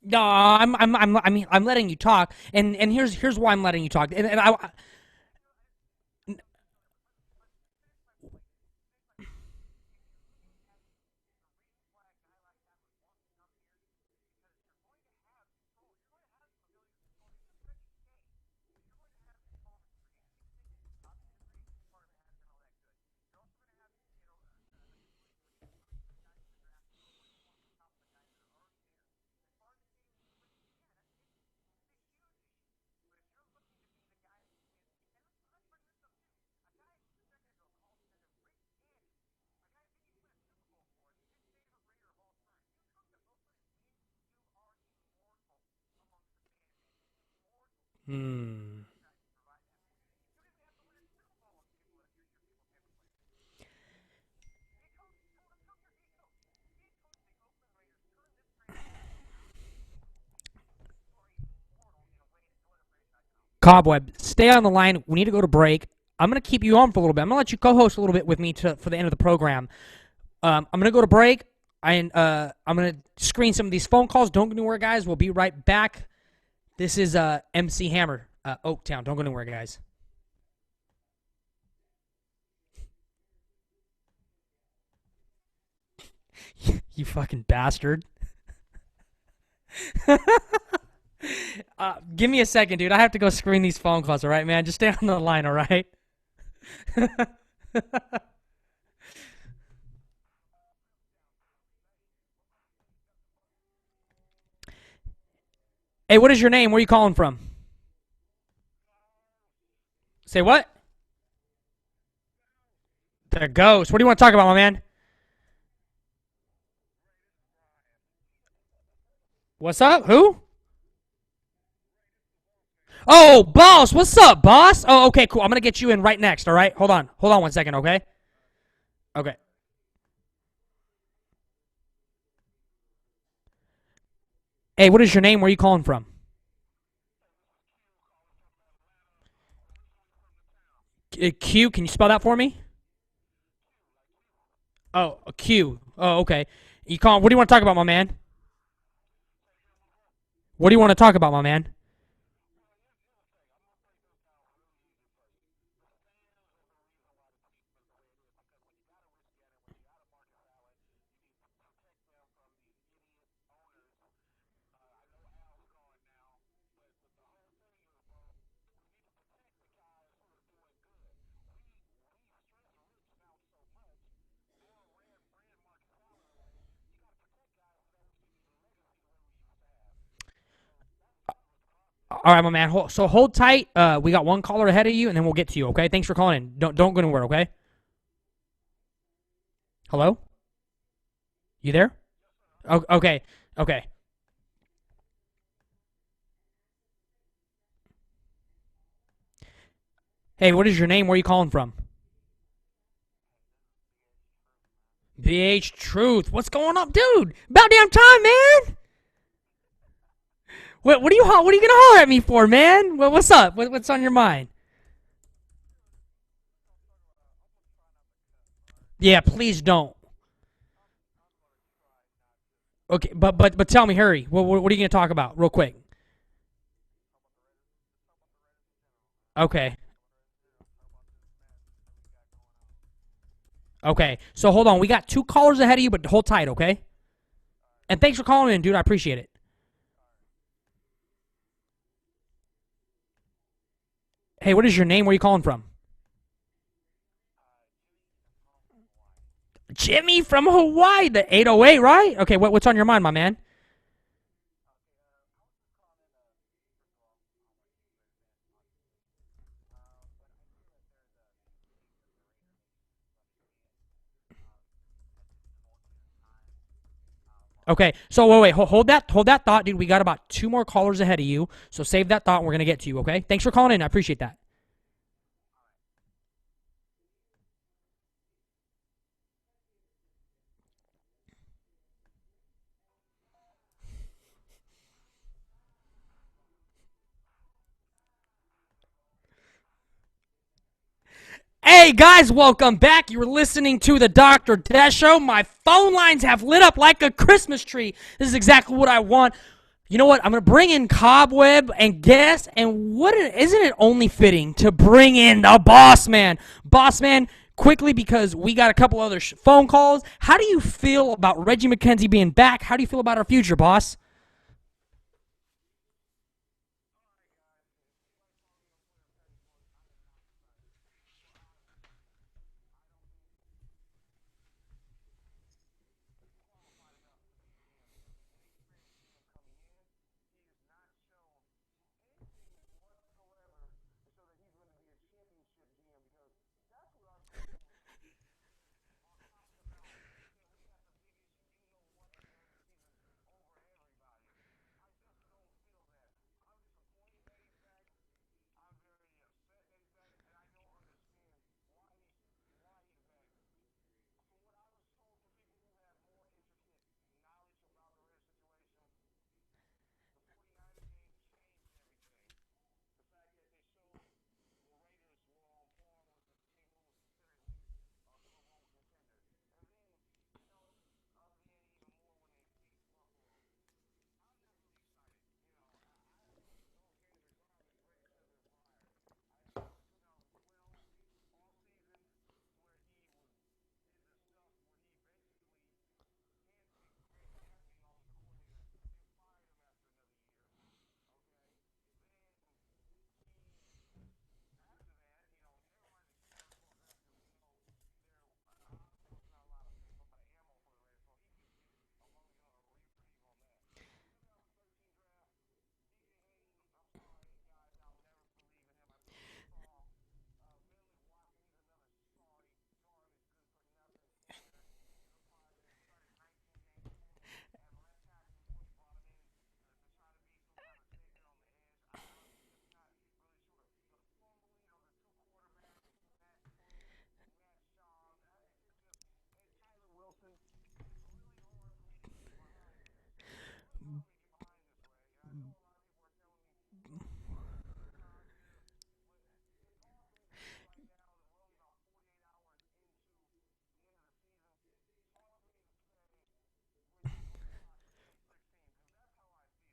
No, I'm letting you talk, and here's why I'm letting you talk. And I hmm. Cobweb, stay on the line. We need to go to break. I'm going to keep you on for a little bit. I'm going to let you co-host a little bit with me for the end of the program. I'm going to go to break. I'm going to screen some of these phone calls. Don't go anywhere, guys. We'll be right back. This is MC Hammer, Oaktown. Don't go anywhere, guys. You fucking bastard. Give me a second, dude. I have to go screen these phone calls, all right, man? Just stay on the line, all right? Hey, what is your name? Where are you calling from? Say what? The ghost. What do you want to talk about, my man? What's up? Who? Oh, boss. What's up, boss? Oh, okay, cool. I'm going to get you in right next, all right? Hold on. Hold on 1 second, okay? Okay. Hey, what is your name? Where are you calling from? Q. Can you spell that for me? Oh, a Q. Oh, okay. You call. What do you want to talk about, my man? What do you want to talk about, my man? All right, my man. So hold tight. We got one caller ahead of you, and then we'll get to you. Okay. Thanks for calling in. Don't go anywhere. Okay. Hello. You there? Okay. Okay. Hey, what is your name? Where are you calling from? BH Truth. What's going up, dude? About damn time, man. What are you gonna holler at me for, man? What's up? What's on your mind? Yeah, please don't. Okay, but tell me, hurry. What are you gonna talk about, real quick? Okay, okay. So hold on, we got two callers ahead of you, but hold tight, okay? And thanks for calling in, dude. I appreciate it. Hey, what is your name? Where are you calling from? Jimmy from Hawaii, the 808, right? Okay, what's on your mind, my man? Okay, so wait, hold that thought, dude. We got about two more callers ahead of you, so save that thought. And we're gonna get to you, okay? Thanks for calling in. I appreciate that. Hey guys, welcome back. You're listening to the Dr. Death Show. My phone lines have lit up like a Christmas tree. This is exactly what I want. You know what? I'm gonna bring in Cobweb and guest, and isn't it only fitting to bring in the boss man? Boss man, quickly because we got a couple other phone calls. How do you feel about Reggie Mckenzie being back? How do you feel about our future, boss?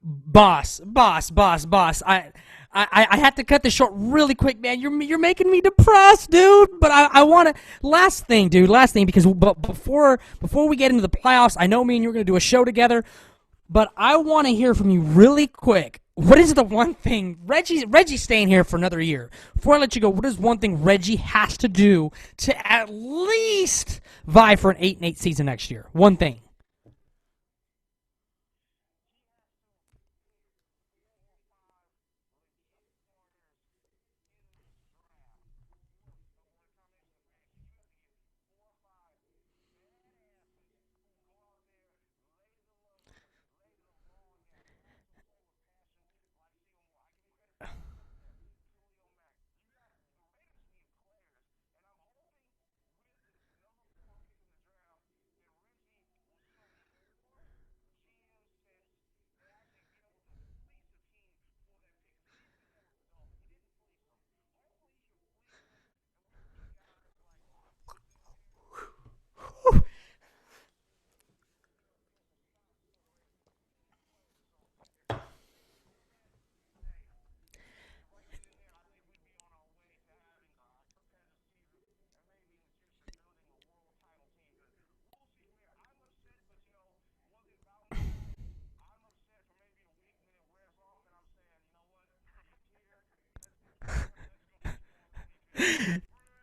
Boss. I had to cut this short really quick, man. You're making me depressed, dude. But I want to. Last thing, dude. Last thing, because before we get into the playoffs, I know me and you're gonna do a show together. But I want to hear from you really quick. What is the one thing Reggie's staying here for another year? Before I let you go, what is one thing Reggie has to do to at least vie for an 8-8 season next year? One thing.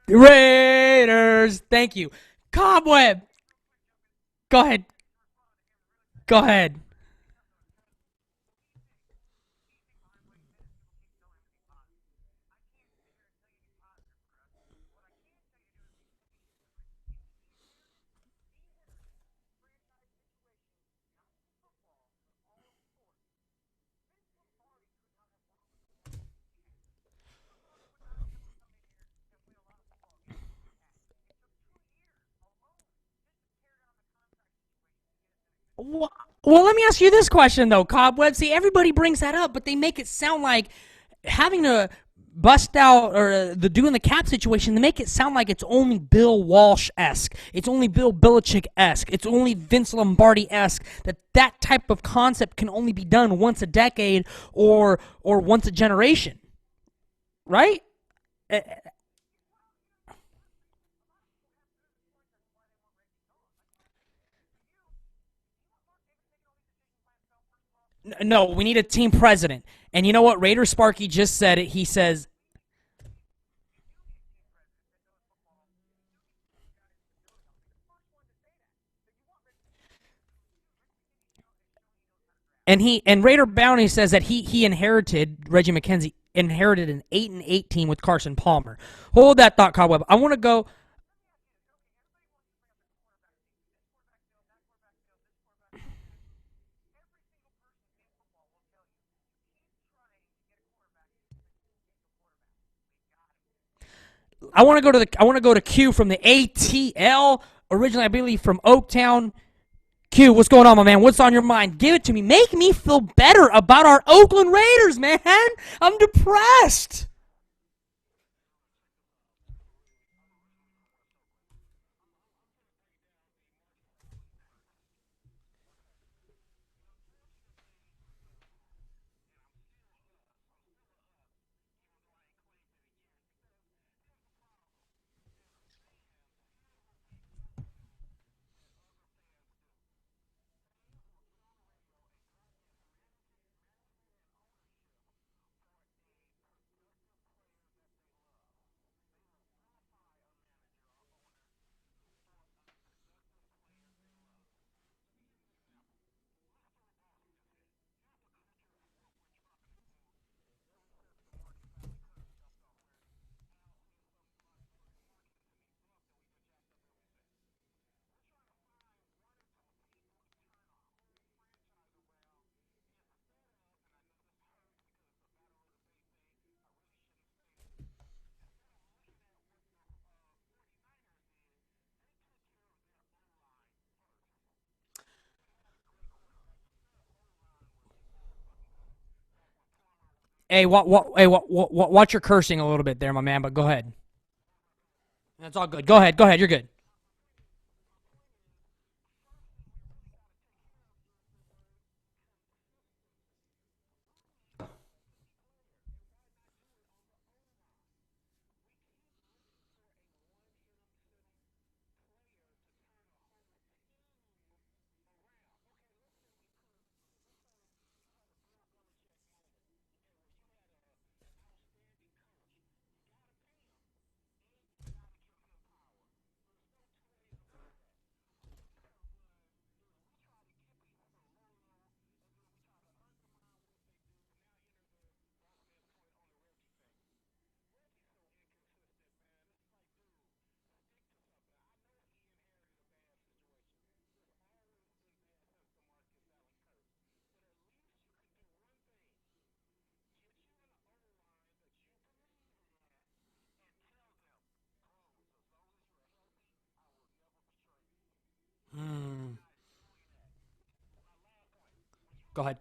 Raiders. Thank you. Cobweb. Go ahead. Go ahead. Well, let me ask you this question though, Cobweb. See, everybody brings that up, but they make it sound like having to bust out or the doing the cap situation. They make it sound like it's only Bill Walsh esque. It's only Bill Belichick esque. It's only Vince Lombardi esque. That type of concept can only be done once a decade or once a generation, right? Uh, No, we need a team president. And you know what? Raider Sparky just said it. He says, and Raider Bounty says that he inherited Reggie McKenzie inherited an 8-8 team with Carson Palmer. Hold that thought, Cobweb. I want to go. I want to go to Q from the ATL. Originally, I believe from Oaktown. Q, what's going on, my man? What's on your mind? Give it to me. Make me feel better about our Oakland Raiders, man. I'm depressed. Hey, watch your cursing a little bit there, my man. But go ahead. That's all good. Go ahead. Go ahead. You're good. Go ahead.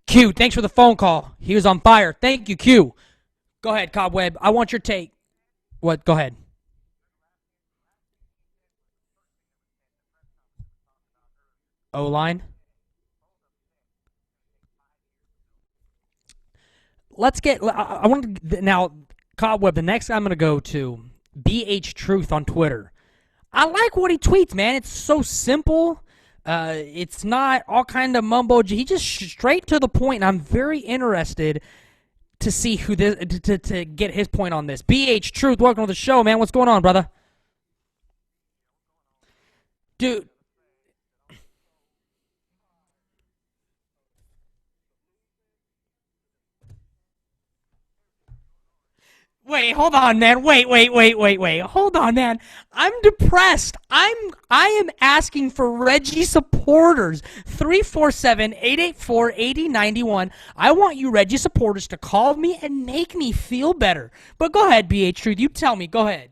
Q, thanks for the phone call. He was on fire. Thank you, Q. Go ahead, Cobweb. I want your take. What? Go ahead. O line. Let's get. I want to now. Cobweb. The next I'm going to go to BH Truth on Twitter. I like what he tweets, man. It's so simple. It's not all kind of mumbo. He just straight to the point, and I'm very interested to see who this to get his point on this. BH Truth, welcome to the show, man. What's going on, brother? Dude, wait, hold on, man. Wait. Hold on, man. I'm depressed. I am asking for Reggie supporters. 347-884-8091. I want you Reggie supporters to call me and make me feel better. But go ahead, BH Truth. You tell me. Go ahead.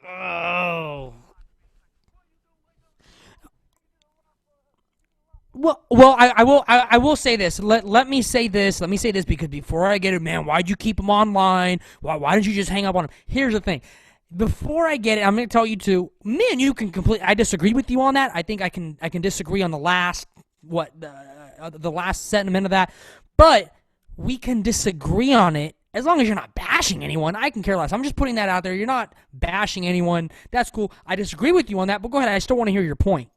Oh. I will say this. Let me say this. Let me say this because before I get it, man, why'd you keep him online? Why didn't you just hang up on him? Here's the thing. Before I get it, I'm going to tell you to me and you can complete. I disagree with you on that. I think I can disagree on the last the last sentiment of that, but we can disagree on it as long as you're not bashing anyone. I can care less. I'm just putting that out there. You're not bashing anyone. That's cool. I disagree with you on that, but go ahead. I still want to hear your point.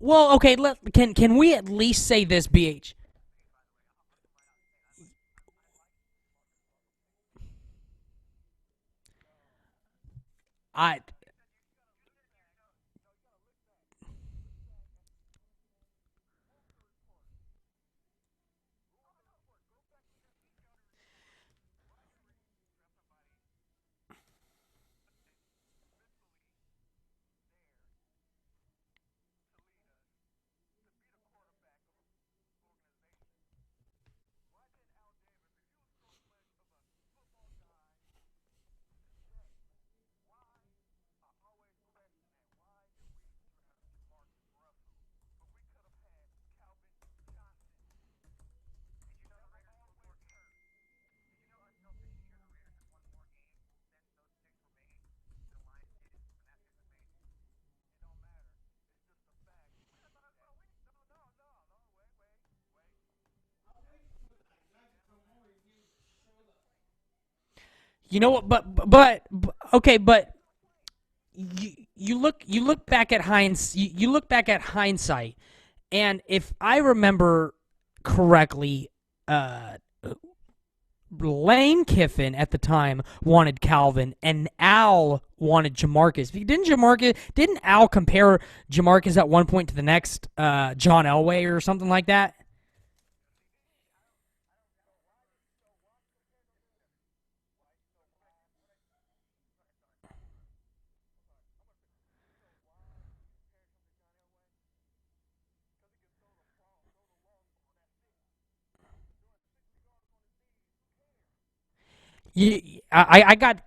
Well, okay. Can we at least say this, BH? I you know what? But okay, but you look back at you look back at hindsight, and if I remember correctly, Lane Kiffin at the time wanted Calvin, and Al wanted Jamarcus. Didn't Al compare Jamarcus at one point to the next John Elway or something like that? I got.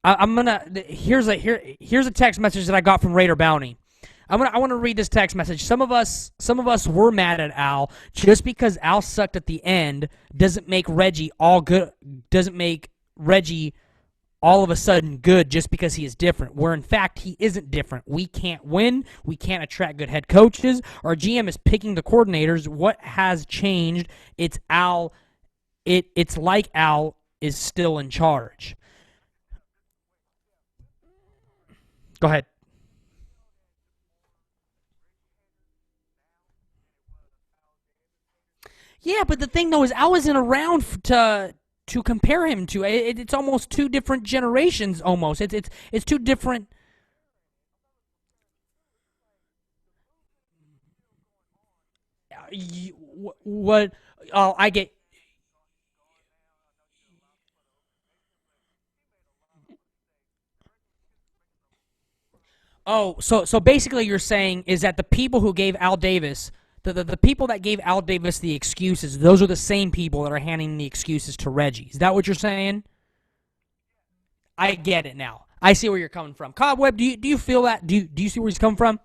I'm gonna. Here's a text message that I got from Raider Bounty. I want to read this text message. Some of us were mad at Al just because Al sucked at the end. Doesn't make Reggie all good. Doesn't make Reggie all of a sudden good just because he is different. Where in fact he isn't different. We can't win. We can't attract good head coaches. Our GM is picking the coordinators. What has changed? It's Al. It's like Al is still in charge. Go ahead. Yeah, but the thing though is I wasn't around to compare him to. It's almost two different generations. Almost, it's two different. What? Oh, I get. Oh, so basically, you're saying is that the people who gave Al Davis. The people that gave Al Davis the excuses, those are the same people that are handing the excuses to Reggie. Is that what you're saying? I get it now. I see where you're coming from. Cobweb, do you feel that? Do you see where he's coming from?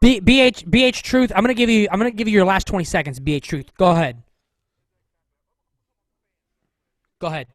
BH Truth. I'm gonna give you your last 20 seconds. BH Truth. Go ahead. Go ahead.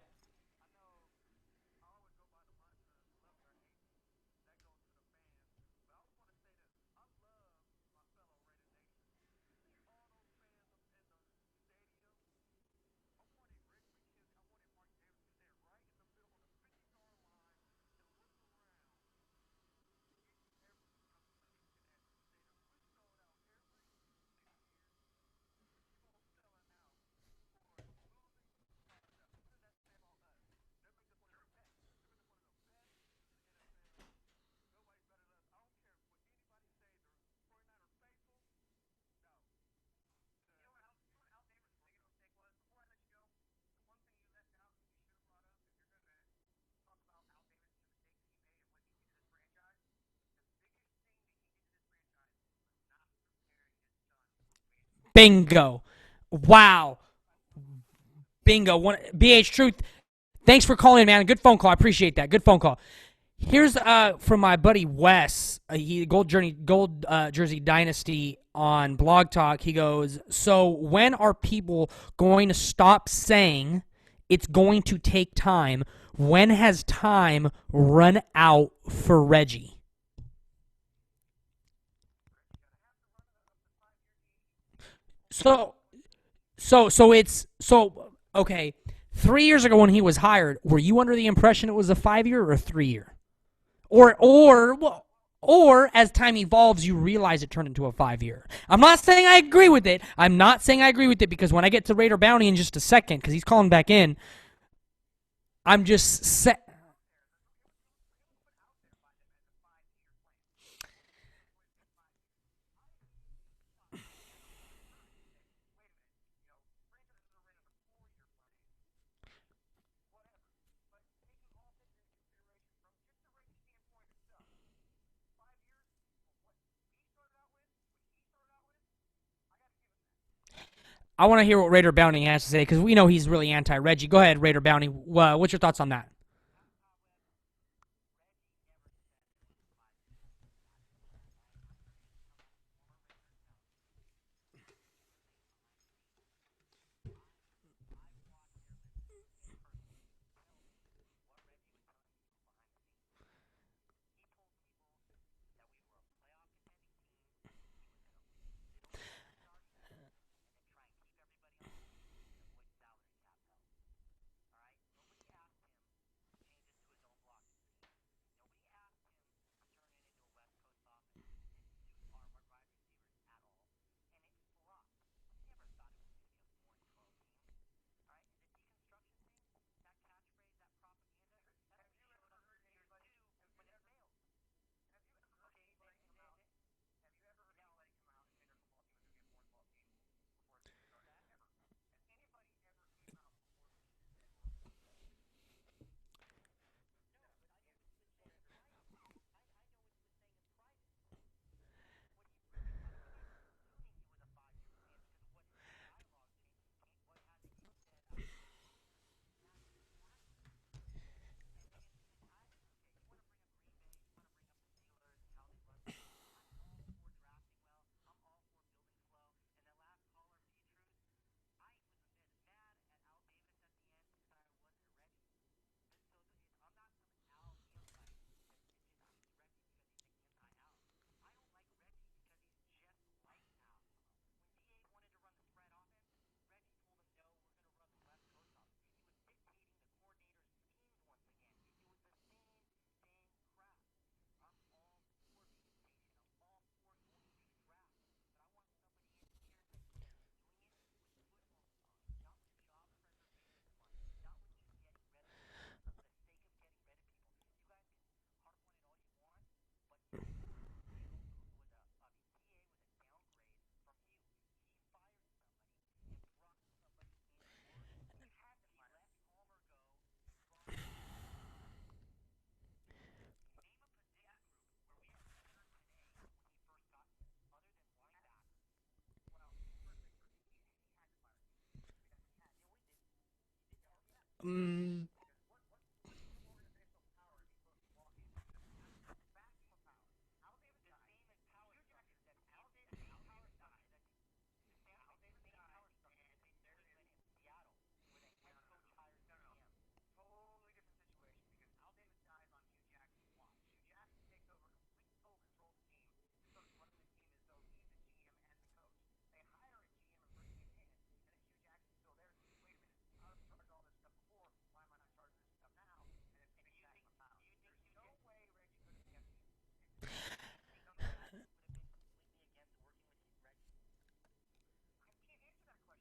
Bingo. Wow. Bingo. BH Truth. Thanks for calling, man. Good phone call. I appreciate that. Good phone call. Here's from my buddy Wes, he Gold Jersey Dynasty on Blog Talk. He goes, so when are people going to stop saying it's going to take time? When has time run out for Reggie? So okay. 3 years ago when he was hired, were you under the impression it was a 5 year or a 3 year? Or as time evolves, you realize it turned into a 5 year. I'm not saying I agree with it. I'm not saying I agree with it because when I get to Raider Bounty in just a second, because he's calling back in, I'm just I want to hear what Raider Bounty has to say because we know he's really anti Reggie. Go ahead, Raider Bounty. What's your thoughts on that? Mm,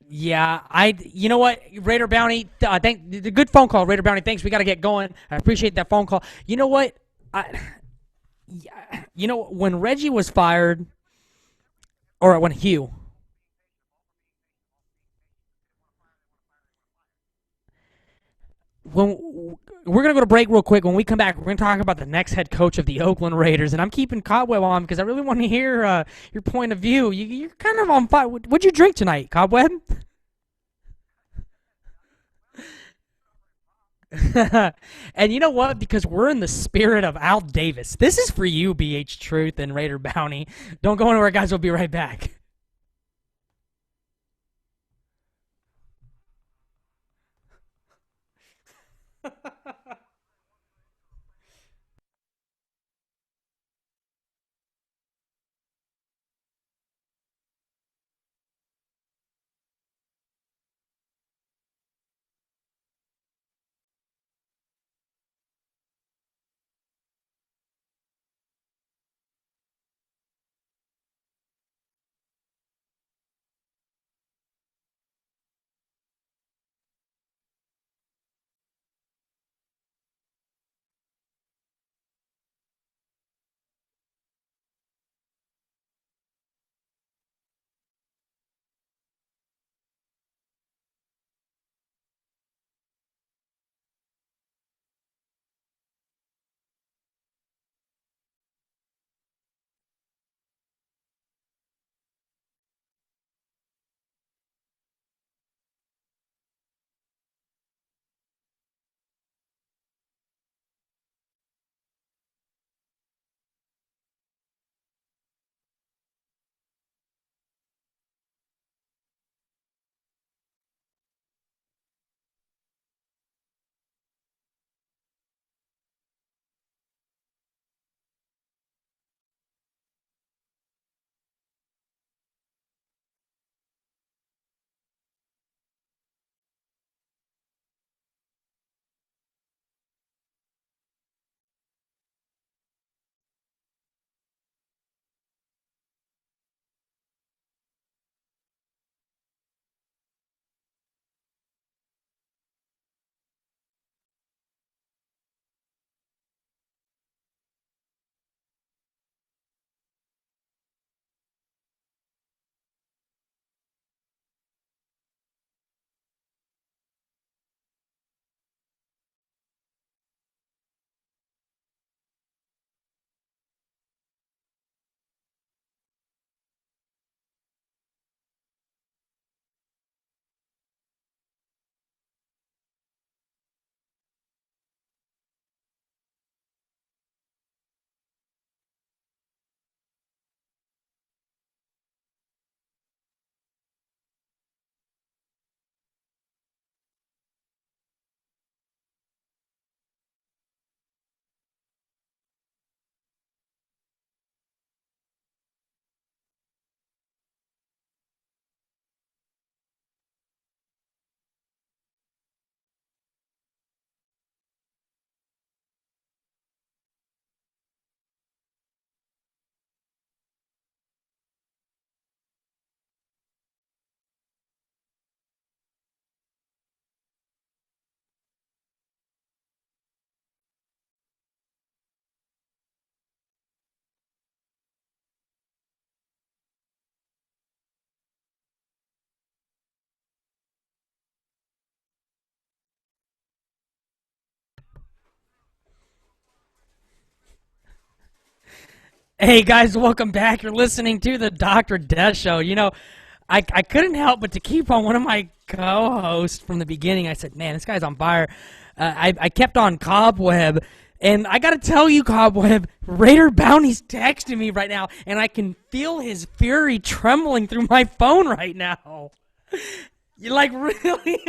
yeah, you know what, Raider Bounty, thank the good phone call, Raider Bounty. Thanks. We got to get going. I appreciate that phone call. You know what? I, you know, when Reggie was fired, or when Hugh, when we're gonna go to break real quick. When we come back, we're gonna talk about the next head coach of the Oakland Raiders, and I'm keeping Cobweb on because I really want to hear your point of view. You're kind of on fire. What'd you drink tonight, Cobweb? And you know what? Because we're in the spirit of Al Davis. This is for you, BH Truth and Raider Bounty. Don't go anywhere, guys. We'll be right back. Hey guys, welcome back. You're listening to the Dr. Death Show. I couldn't help but to keep on one of my co-hosts from the beginning. I said, man, this guy's on fire. I kept on Cobweb, and I got to tell you, Cobweb, Raider Bounty's texting me right now, and I can feel his fury trembling through my phone right now. You like, really?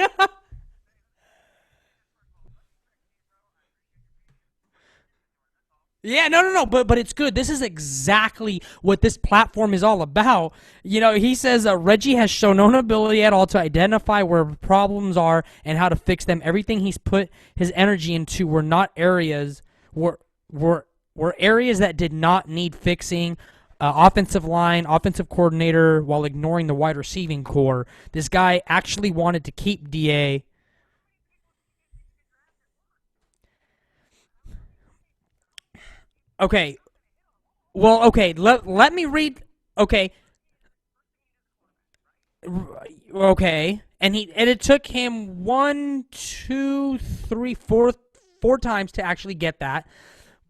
Yeah, no, but it's good. This is exactly what this platform is all about. He says Reggie has shown no ability at all to identify where problems are and how to fix them. Everything he's put his energy into were were were areas that did not need fixing. Offensive line, offensive coordinator, while ignoring the wide receiving core. This guy actually wanted to keep Da. Okay, well, okay. Let me read. Okay, okay, and it took him one, two, three, four times to actually get that.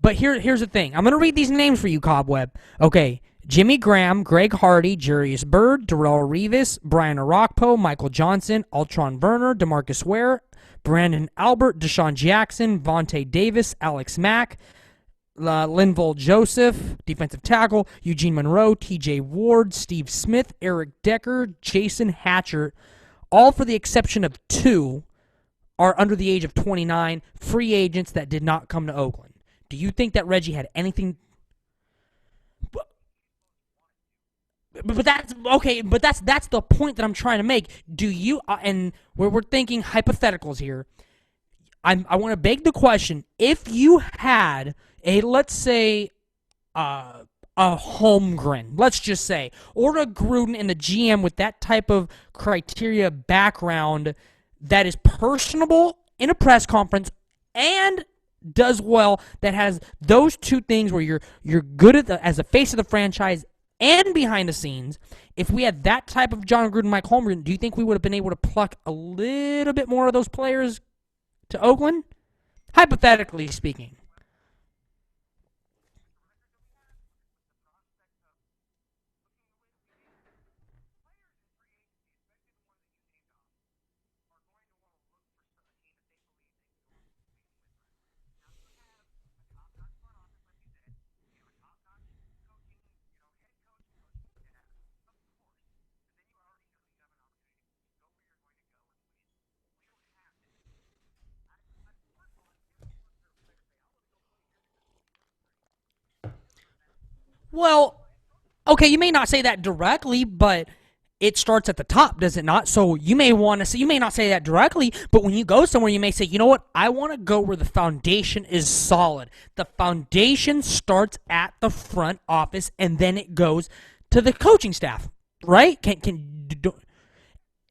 But here's the thing. I'm gonna read these names for you, Cobweb. Okay. Jimmy Graham, Greg Hardy, Jarius Byrd, Darrell Revis, Brian Arakpo, Michael Johnson, Ultron Werner, Demarcus Ware, Brandon Albert, Deshaun Jackson, Vontae Davis, Alex Mack, Linval Joseph, defensive tackle, Eugene Monroe, TJ Ward, Steve Smith, Eric Decker, Jason Hatcher, all for the exception of two, are under the age of 29, free agents that did not come to Oakland. Do you think that Reggie had anything? But that's okay. But that's the point that I'm trying to make. Do you? And we're thinking hypotheticals here. I want to beg the question: if you had a, let's say, a Holmgren, let's just say, or a Gruden and the GM with that type of criteria background that is personable in a press conference and does well, that has those two things where you're good as a face of the franchise and behind the scenes. If we had that type of John Gruden, Mike Holmgren, do you think we would have been able to pluck a little bit more of those players to Oakland? Hypothetically speaking. Well, okay, you may not say that directly, but it starts at the top, does it not? So you may want to say, you may not say that directly, but when you go somewhere, you may say, you know what? I want to go where the foundation is solid. The foundation starts at the front office, and then it goes to the coaching staff, right?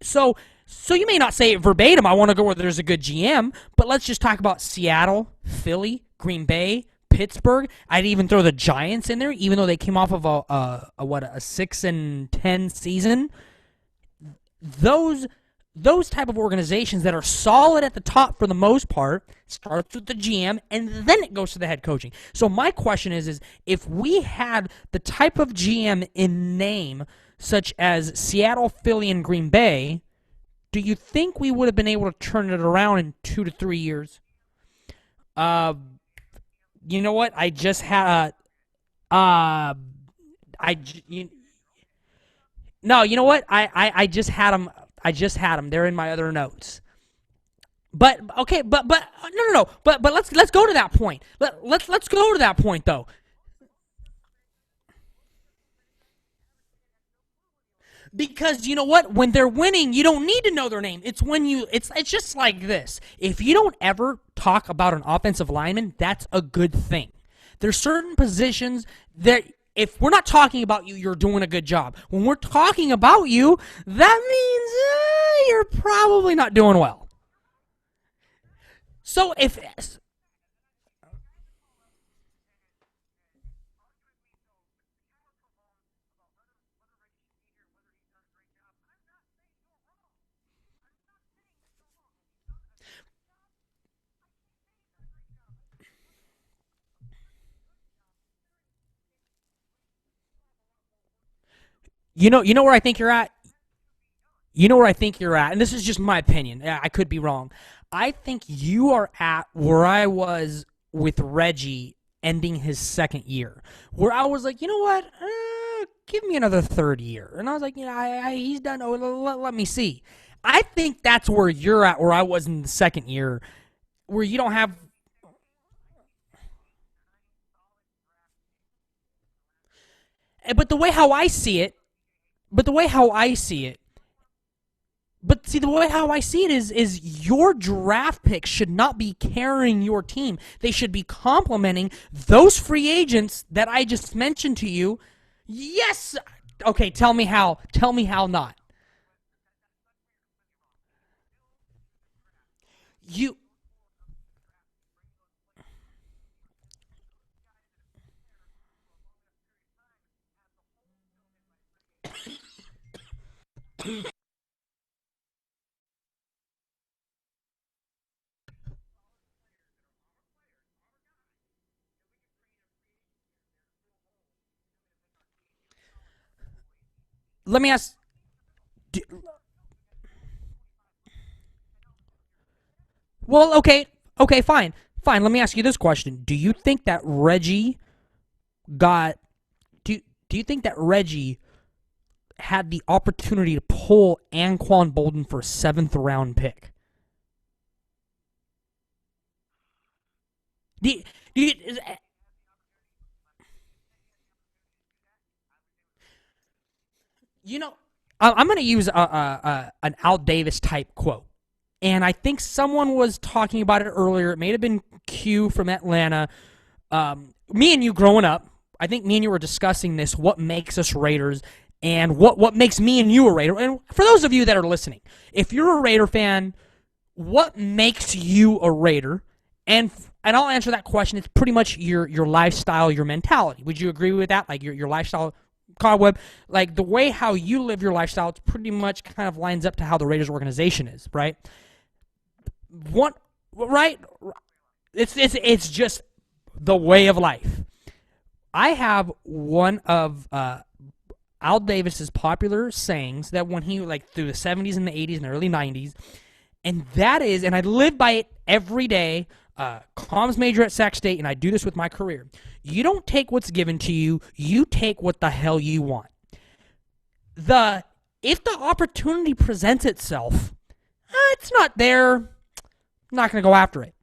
So so you may not say it verbatim. I want to go where there's a good GM, but let's just talk about Seattle, Philly, Green Bay, Pittsburgh. I'd even throw the Giants in there, even though they came off of a 6-10 season. Those those type of organizations that are solid at the top for the most part starts with the GM and then it goes to the head coaching. So my question is if we had the type of GM in name such as Seattle, Philly, and Green Bay, do you think we would have been able to turn it around in 2 to 3 years? Uh, you know what? I just had I you, no, you know what? I just had them. I just had them. They're in my other notes. But okay, but no. But let's go to that point. Let's go to that point though. Because you know what? When they're winning, you don't need to know their name. It's just like this. If you don't ever talk about an offensive lineman, that's a good thing. There's certain positions that if we're not talking about you, you're doing a good job. When we're talking about you, that means you're probably not doing well. So if You know where I think you're at. You know where I think you're at, and this is just my opinion. I could be wrong. I think you are at where I was with Reggie ending his second year, where I was like, you know what, give me another third year, and I was like, he's done. Oh, let me see. I think that's where you're at, where I was in the second year, where you don't have. But the way how I see it, but the way how I see it, But see, the way how I see it is your draft picks should not be carrying your team. They should be complementing those free agents that I just mentioned to you. Yes. Okay, tell me how. Tell me how not. You let me ask. Well, okay, fine, fine. Let me ask you this question: Do you think that Reggie got? Do Do you think that Reggie had the opportunity to pull Anquan Bolden for a seventh round pick? Do you, do you, you know, I'm going to use an Al Davis type quote. And I think someone was talking about it earlier. It may have been Q from Atlanta. Me and you growing up, I think me and you were discussing this, what makes us Raiders and what makes me and you a Raider. And for those of you that are listening, if you're a Raider fan, what makes you a Raider? And I'll answer that question. It's pretty much your lifestyle, your mentality. Would you agree with that? Like your lifestyle, Cobweb, like the way how you live your lifestyle, it's pretty much kind of lines up to how the Raiders organization is, right? One, right? It's just the way of life. I have one of Al Davis's popular sayings that when he like through the 70s and the 80s and the early 90s, and that is, and I live by it every day. Comms major at Sac State, and I do this with my career. You don't take what's given to you. You take what the hell you want. The If the opportunity presents itself, it's not there. I'm not going to go after it.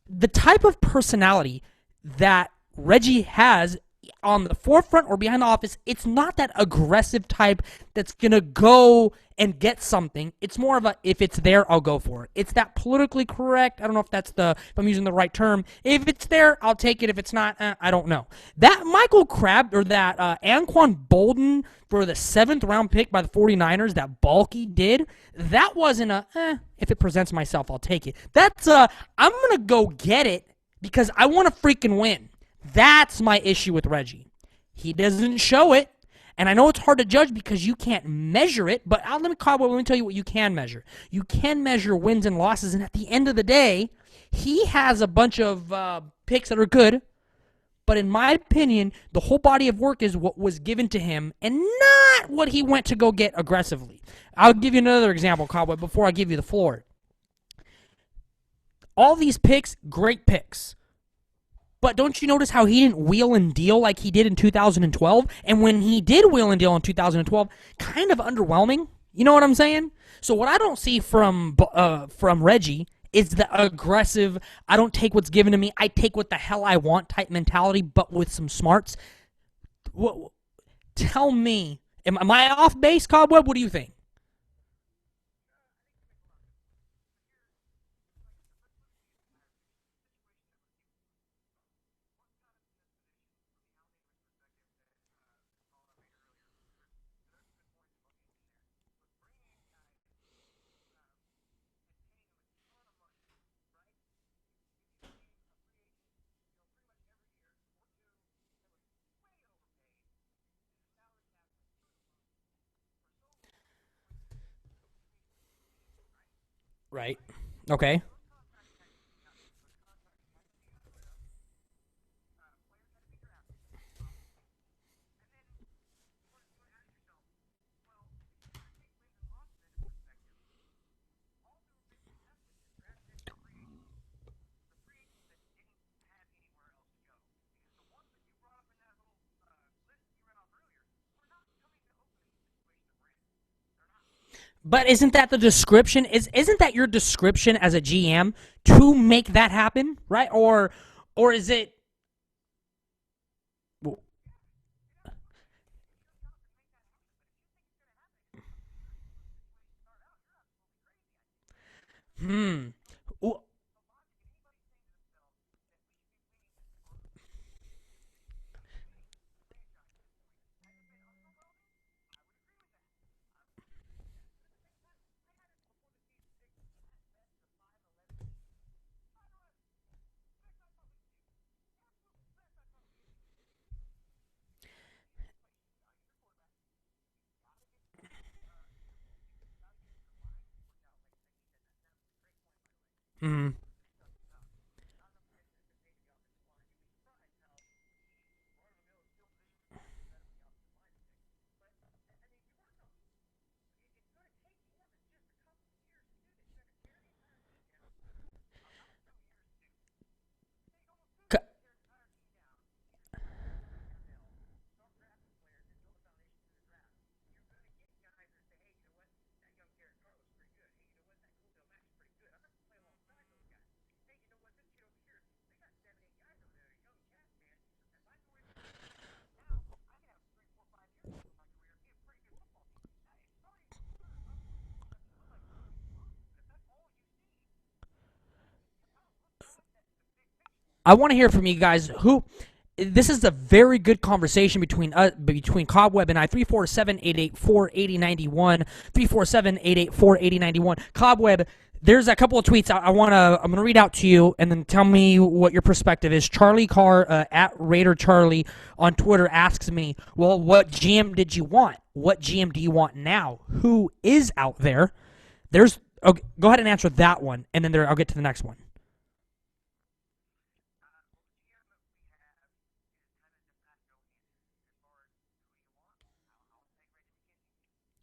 The type of personality that Reggie has on the forefront or behind the office, it's not that aggressive type that's going to go and get something. It's more of a, if it's there, I'll go for it. It's that politically correct. I don't know if I'm using the right term. If it's there, I'll take it. If it's not, I don't know. That Michael Crab or that Anquan Bolden for the 7th round pick by the 49ers that Balky did, that wasn't if it presents myself, I'll take it. That's I'm going to go get it because I want to freaking win. That's my issue with Reggie. He doesn't show it. And I know it's hard to judge because you can't measure it, but let me tell you what you can measure. You can measure wins and losses, and at the end of the day, he has a bunch of picks that are good, but in my opinion, the whole body of work is what was given to him and not what he went to go get aggressively. I'll give you another example, Cowboy, before I give you the floor. All these picks, great picks. But don't you notice how he didn't wheel and deal like he did in 2012? And when he did wheel and deal in 2012, kind of underwhelming. You know what I'm saying? So what I don't see from Reggie is the aggressive, I don't take what's given to me, I take what the hell I want type mentality, but with some smarts. What, tell me, am I off base, Cobweb? What do you think? Right. Okay. But isn't that the description? Isn't that your description as a GM to make that happen, right? Or is it? Hmm. Hmm. I want to hear from you guys. Who? This is a very good conversation between Cobweb and I. 347-884-8091. 347-884-8091. Cobweb, there's a couple of tweets I'm gonna read out to you, and then tell me what your perspective is. Charlie Carr at Raider Charlie on Twitter asks me, well, what GM did you want? What GM do you want now? Who is out there? There's okay, go ahead and answer that one, and then I'll get to the next one.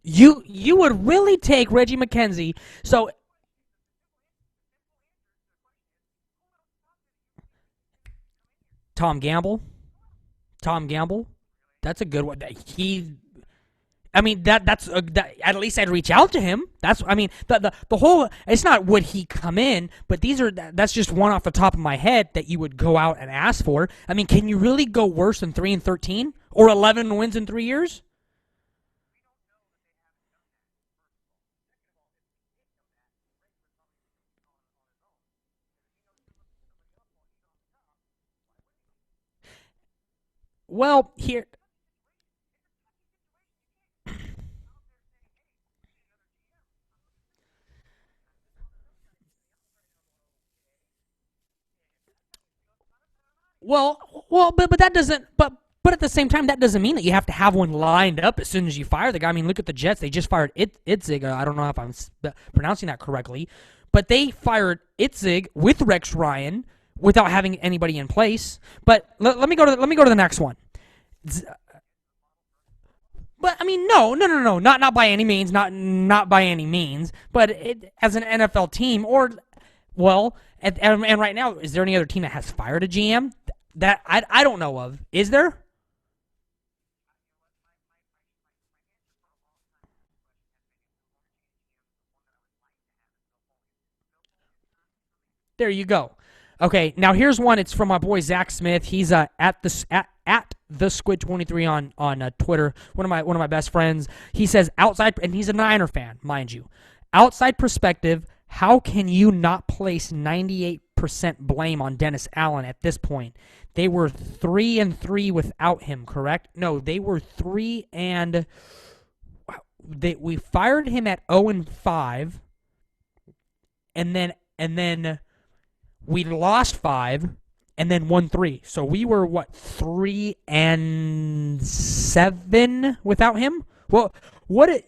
You would really take Reggie Mckenzie. So Tom Gamble, Tom Gamble, that's a good one. I mean at least I'd reach out to him. I mean the whole. It's not would he come in, but that's just one off the top of my head that you would go out and ask for. I mean, can you really go worse than 3-13 or 11 wins in 3 years? Well, here. But that doesn't. But at the same time, that doesn't mean that you have to have one lined up as soon as you fire the guy. I mean, look at the Jets. They just fired Itzig. I don't know if I'm pronouncing that correctly, but they fired Itzig with Rex Ryan without having anybody in place. But let me go to the next one. But I mean, no, not by any means, not by any means. But as an NFL team, or well, and right now, is there any other team that has fired a GM that I don't know of? Is there? There you go. Okay, now here's one. It's from my boy Zach Smith. He's at the Squid 23 on Twitter. One of my best friends. He says outside, and he's a Niner fan, mind you. Outside perspective, how can you not place 98% blame on Dennis Allen at this point? They were 3-3 without him, correct? No, they were 3 and we fired him at 0-5, and then we lost 5 and then won 3. So we were what, 3-7 without him? Well,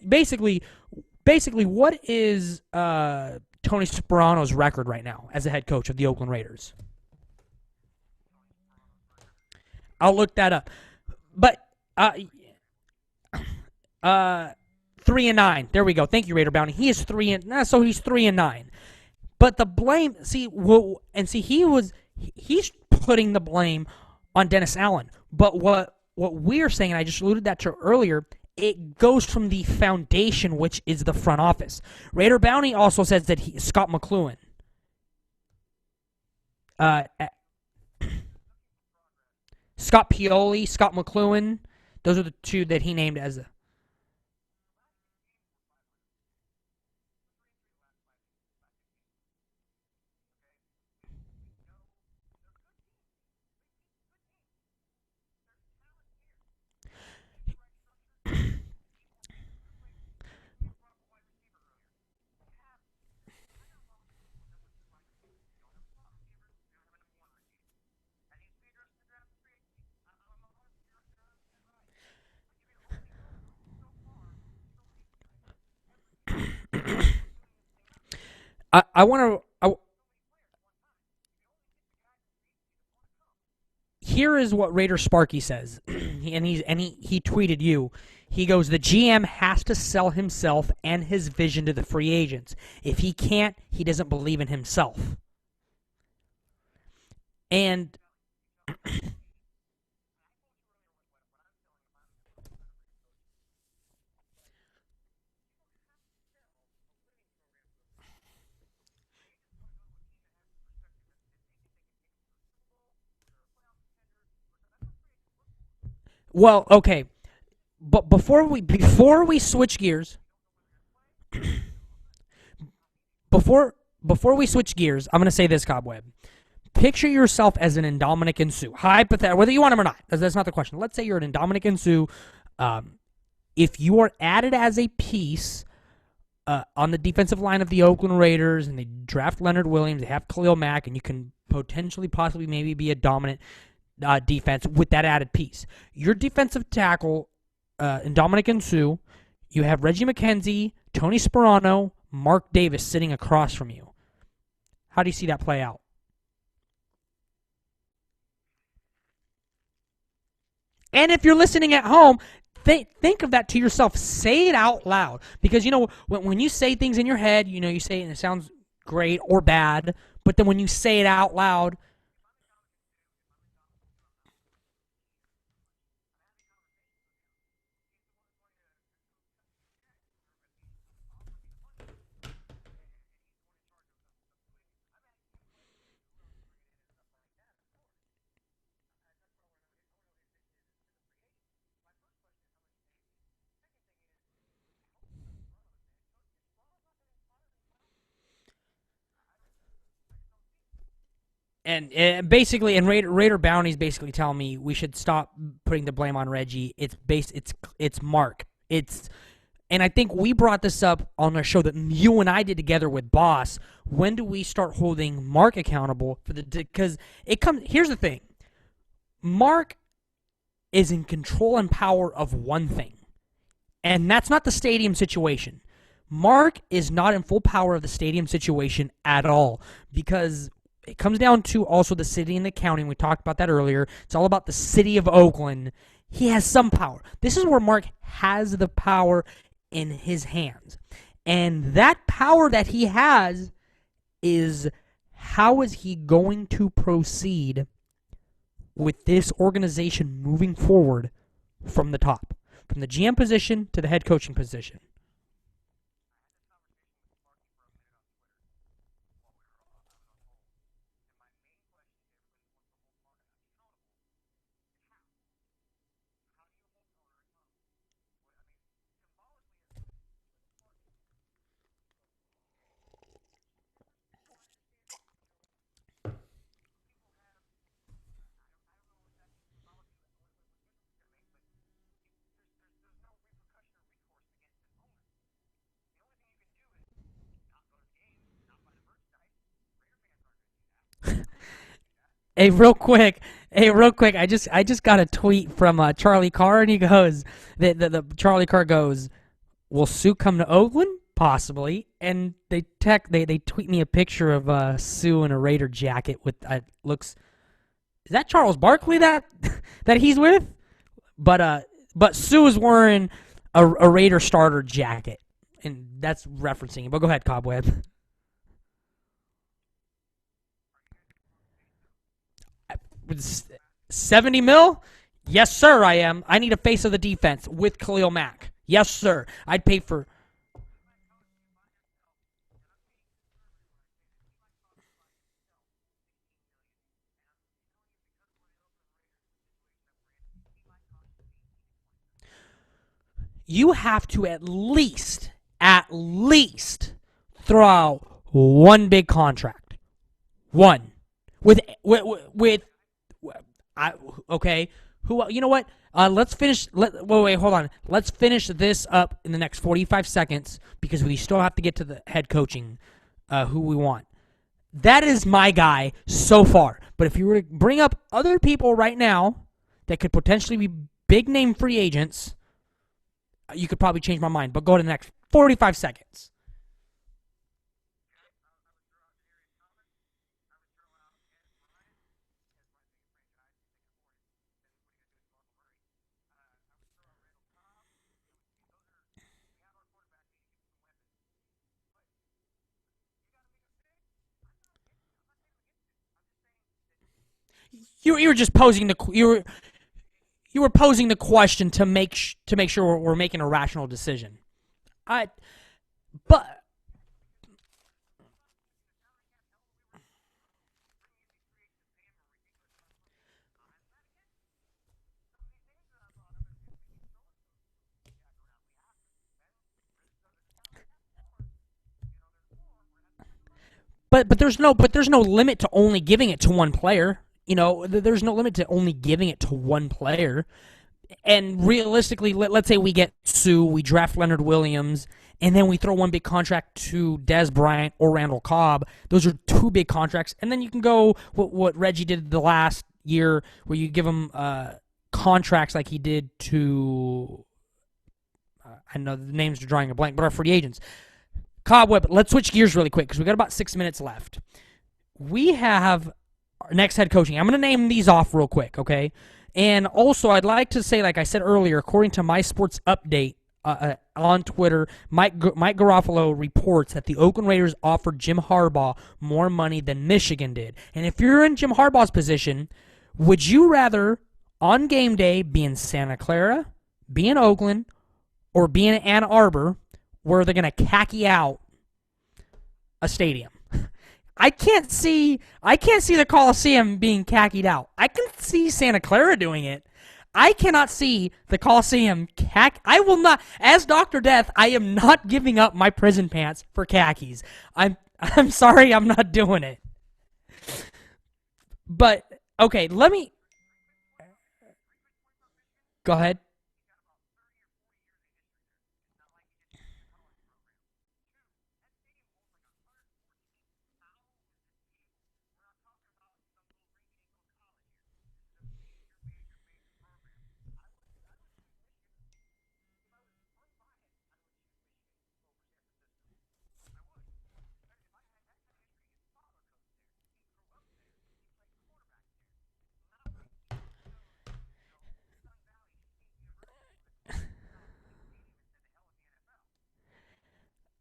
basically what is Tony Sperano's record right now as a head coach of the Oakland Raiders? I'll look that up. But uh 3-9. There we go. Thank you, Raider Bounty. He is 3-9. But the blame, he's putting the blame on Dennis Allen. But what we're saying, and I just alluded that to earlier, it goes from the foundation, which is the front office. Raider Bounty also says that Scott McCloughan, uh, Scott Pioli, Scott McCloughan, those are the two that he named as a. I want to. Here is what Raider Sparky says, he tweeted you. He goes, the GM has to sell himself and his vision to the free agents. If he can't, he doesn't believe in himself. And well, okay, but before we switch gears, before we switch gears, I'm gonna say this, Cobweb. Picture yourself as an Indomitian Sue. Hypothetical, whether you want him or not. That's not the question. Let's say you're an Indomitian Sue. If you are added as a piece on the defensive line of the Oakland Raiders, and they draft Leonard Williams, they have Khalil Mack, and you can potentially, possibly, maybe be a dominant defense with that added piece. Your defensive tackle, Indomitian Sue, you have Reggie Mckenzie, Tony Sperano, Mark Davis sitting across from you. How do you see that play out? And if you're listening at home, think of that to yourself. Say it out loud. Because, when you say things in your head, you say it and it sounds great or bad. But then when you say it out loud, and basically, and Raider Bounty's basically telling me we should stop putting the blame on Reggie. It's Mark. And I think we brought this up on our show that you and I did together with Boss. When do we start holding Mark accountable for because it comes. Here's the thing. Mark is in control and power of one thing, and that's not the stadium situation. Mark is not in full power of the stadium situation at all, because it comes down to also the city and the county. We talked about that earlier. It's all about the city of Oakland. He has some power. This is where Mark has the power in his hands. And that power that he has is, how is he going to proceed with this organization moving forward from the top, from the GM position to the head coaching position. Hey, real quick. I just got a tweet from Charlie Carr, and he goes, the Charlie Carr goes, "Will Sue come to Oakland? Possibly." And they tweet me a picture of Sue in a Raider jacket with looks. Is that Charles Barkley that that he's with? But Sue is wearing a Raider starter jacket, and that's referencing it. But go ahead, Cobweb. 70 mil? Yes, sir, I am. I need a face of the defense with Khalil Mack. Yes, sir. I'd pay for. You have to at least throw out one big contract. One. With I okay. Who you know what? Let's finish. Wait, hold on. Let's finish this up in the next 45 seconds because we still have to get to the head coaching. Who we want. That is my guy so far. But if you were to bring up other people right now that could potentially be big name free agents, you could probably change my mind. But go to the next 45 seconds. You were just posing the you were posing the question to make sure we're making a rational decision. I but but there's no limit to only giving it to one player. There's no limit to only giving it to one player. And realistically, let's say we get Sue, we draft Leonard Williams, and then we throw one big contract to Des Bryant or Randall Cobb. Those are two big contracts. And then you can go what Reggie did the last year, where you give him contracts like he did to, I know the names are drawing a blank, but our free agents. Cobweb, let's switch gears really quick because we got about 6 minutes left. We have our next head coaching. I'm going to name these off real quick, okay? And also, I'd like to say, like I said earlier, according to My Sports Update on Twitter, Mike Garofalo reports that the Oakland Raiders offered Jim Harbaugh more money than Michigan did. And if you're in Jim Harbaugh's position, would you rather, on game day, be in Santa Clara, be in Oakland, or be in Ann Arbor, where they're going to khaki out a stadium? I can't see the Coliseum being khakied out. I can see Santa Clara doing it. I cannot see the Coliseum I will not, as Dr. Death, I am not giving up my prison pants for khakis. I'm sorry, I'm not doing it. But okay, let me go ahead.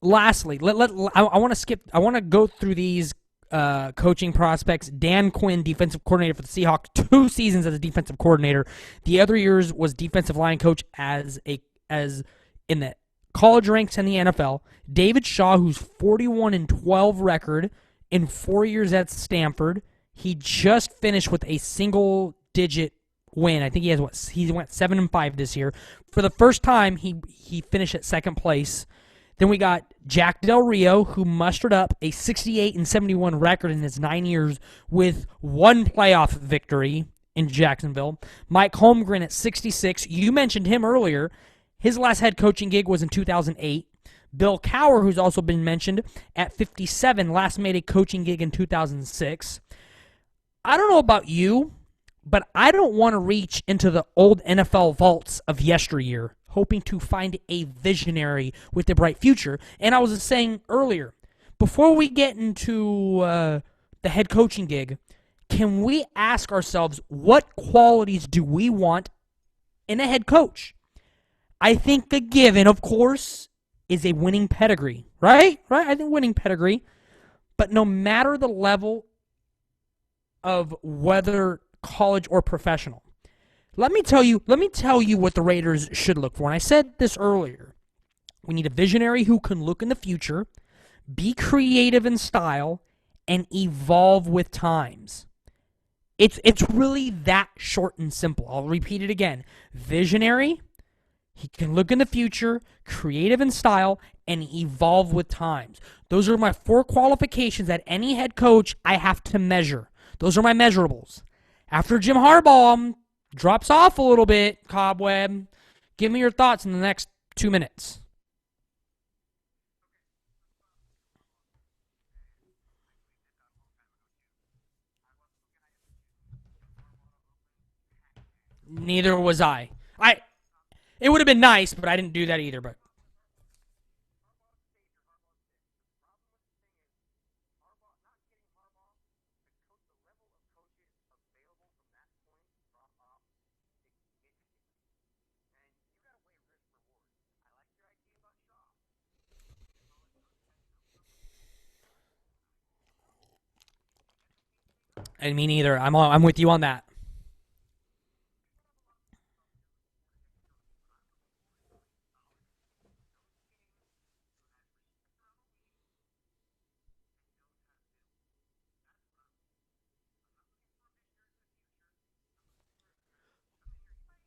Lastly, I want to skip. I want to go through these coaching prospects. Dan Quinn, defensive coordinator for the Seahawks, 2 seasons as a defensive coordinator. The other years was defensive line coach as in the college ranks and the NFL. David Shaw, who's 41-12 record in 4 years at Stanford. He just finished with a single-digit win. I think he went 7-5 this year. For the first time, he finished at second place. Then we got Jack Del Rio, who mustered up a 68-71 record in his 9 years with one playoff victory in Jacksonville. Mike Holmgren at 66. You mentioned him earlier. His last head coaching gig was in 2008. Bill Cowher, who's also been mentioned, at 57, last made a coaching gig in 2006. I don't know about you, but I don't want to reach into the old NFL vaults of yesteryear, hoping to find a visionary with a bright future. And I was saying earlier, before we get into the head coaching gig, can we ask ourselves what qualities do we want in a head coach? I think the given, of course, is a winning pedigree, right? Right? I think winning pedigree. But no matter the level of whether college or professional, Let me tell you what the Raiders should look for. And I said this earlier. We need a visionary who can look in the future, be creative in style, and evolve with times. It's really that short and simple. I'll repeat it again. Visionary, he can look in the future, creative in style, and evolve with times. Those are my four qualifications that any head coach I have to measure. Those are my measurables. After Jim Harbaugh drops off a little bit, Cobweb, give me your thoughts in the next 2 minutes. Neither was I. It would have been nice, but I didn't do that either. But and me neither. I'm with you on that.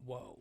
Whoa.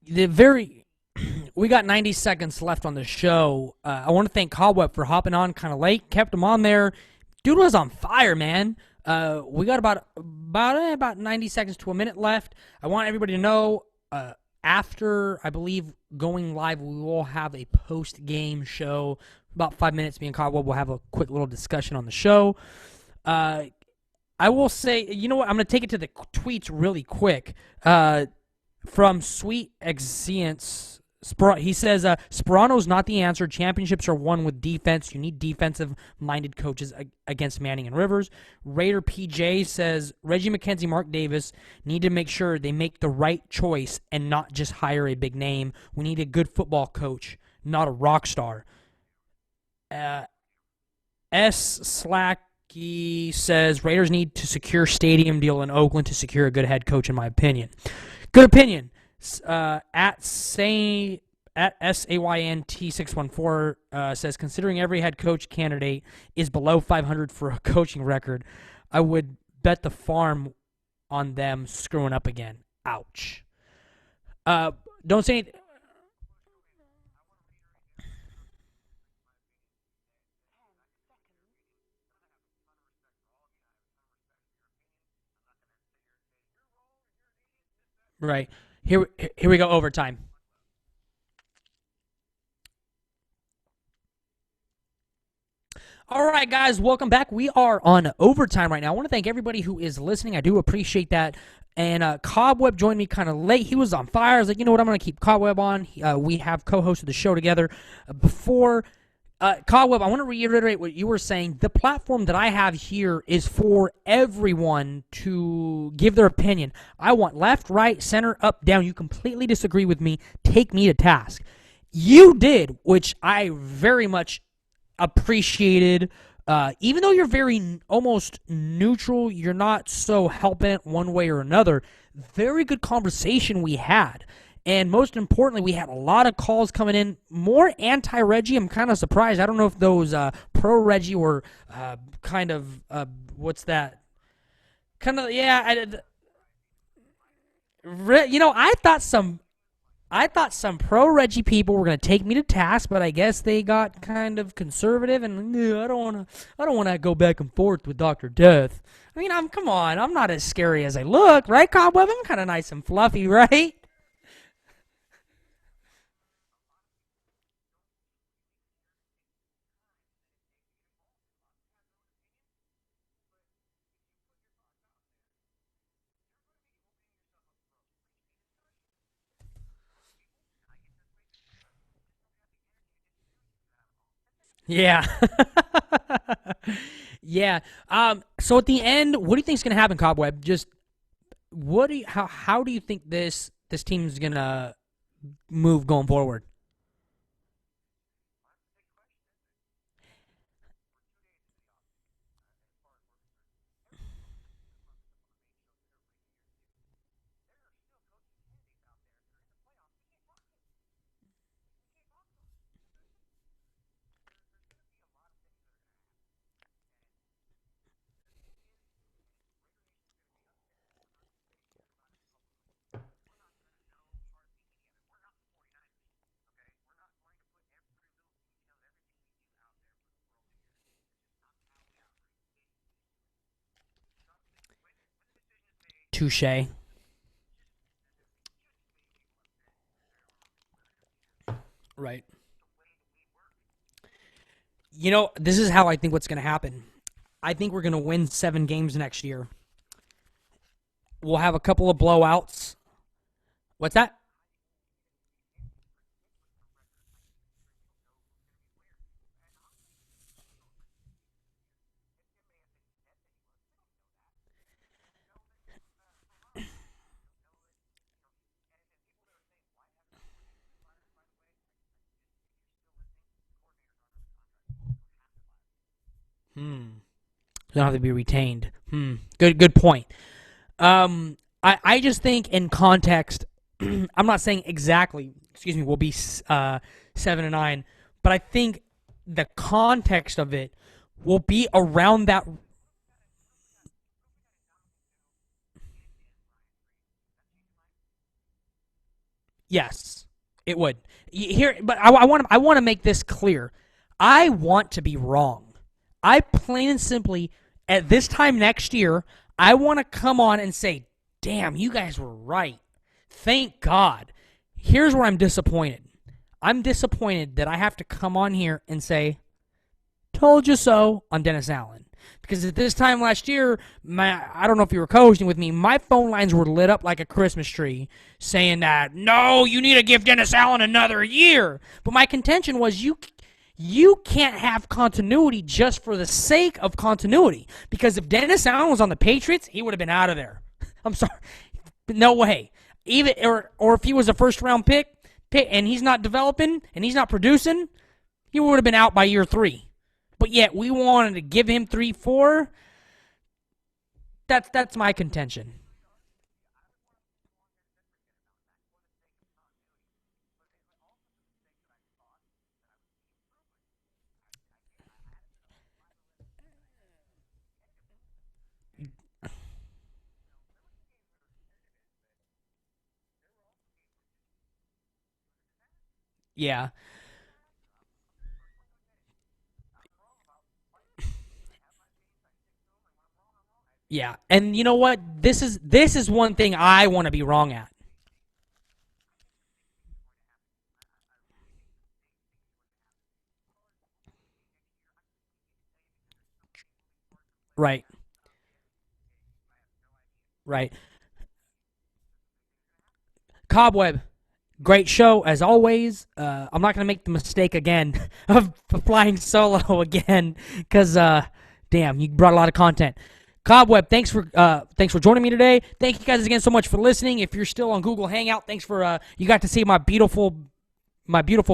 The very We got 90 seconds left on the show. I want to thank Cobweb for hopping on kind of late. Kept him on there. Dude was on fire, man. We got about 90 seconds to a minute left. I want everybody to know after, I believe, going live, we will have a post-game show. About 5 minutes, me and Cobweb will have a quick little discussion on the show. I will say, you know what? I'm going to take it to the tweets really quick. From Sweet Exeance, he says, Sperano's not the answer. Championships are won with defense. You need defensive-minded coaches against Manning and Rivers. Raider PJ says, Reggie Mckenzie, Mark Davis need to make sure they make the right choice and not just hire a big name. We need a good football coach, not a rock star. S. Slacky says, Raiders need to secure stadium deal in Oakland to secure a good head coach, in my opinion. Good opinion. At SAYNT614 says, considering every head coach candidate is below 500 for a coaching record, I would bet the farm on them screwing up again. Ouch. Don't say anything. Right. Here we go, overtime. All right, guys, welcome back. We are on overtime right now. I want to thank everybody who is listening. I do appreciate that. And Cobweb joined me kind of late. He was on fire. I was like, you know what? I'm going to keep Cobweb on. We have co-hosted the show together before. Cobweb, I want to reiterate what you were saying. The platform that I have here is for everyone to give their opinion. I want left, right, center, up, down. You completely disagree with me. Take me to task. You did, which I very much appreciated. Even though you're very almost neutral, you're not so hell-bent one way or another. Very good conversation we had. And most importantly, we had a lot of calls coming in. More anti-Reggie. I'm kind of surprised. I don't know if those pro-Reggie were kind of, what's that? Kind of, yeah. I thought some. I thought some pro Reggie people were going to take me to task, but I guess they got kind of conservative and I don't want to go back and forth with Dr. Death. I mean, come on, I'm not as scary as I look, right, Cobweb? I'm kind of nice and fluffy, right? Yeah. Yeah. So at the end, what do you think is going to happen, Cobweb? Just how do you think this team is going to move going forward? Touche. Right. This is how I think what's going to happen. I think we're going to win 7 games next year. We'll have a couple of blowouts. What's that? Hmm. They don't have to be retained. Good point. I just think in context, I'm not saying exactly. Excuse me. We'll be 7-9, but I think the context of it will be around that. Yes, it would. Here, but I want to make this clear. I want to be wrong. I plain and simply at this time next year, I want to come on and say, "Damn, you guys were right. Thank God." Here's where I'm disappointed. I'm disappointed that I have to come on here and say, "Told you so" on Dennis Allen. Because at this time last year, I don't know if you were coaching with me, my phone lines were lit up like a Christmas tree saying that, no, you need to give Dennis Allen another year. But my contention was you can't have continuity just for the sake of continuity. Because if Dennis Allen was on the Patriots, he would have been out of there. I'm sorry. No way. Even or if he was a first round pick and he's not developing and he's not producing, he would have been out by year 3. But yet we wanted to give him 3-4. That's my contention. Yeah. Yeah. And you know what? This is one thing I want to be wrong at. Right. Right. Cobweb, great show as always. I'm not gonna make the mistake again of flying solo again because damn, you brought a lot of content. Cobweb, thanks for joining me today. Thank you guys again so much for listening. If you're still on Google Hangout, thanks for you got to see my beautiful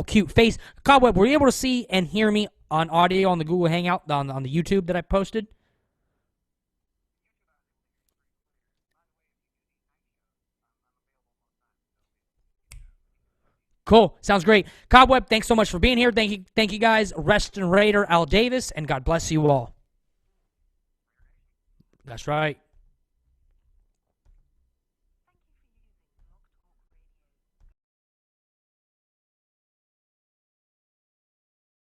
cute face. Cobweb, were you able to see and hear me on audio on the Google Hangout on the YouTube that I posted? Cool. Sounds great. Cobweb, thanks so much for being here. Thank you guys. Rest and Raider Al Davis, and God bless you all. That's right.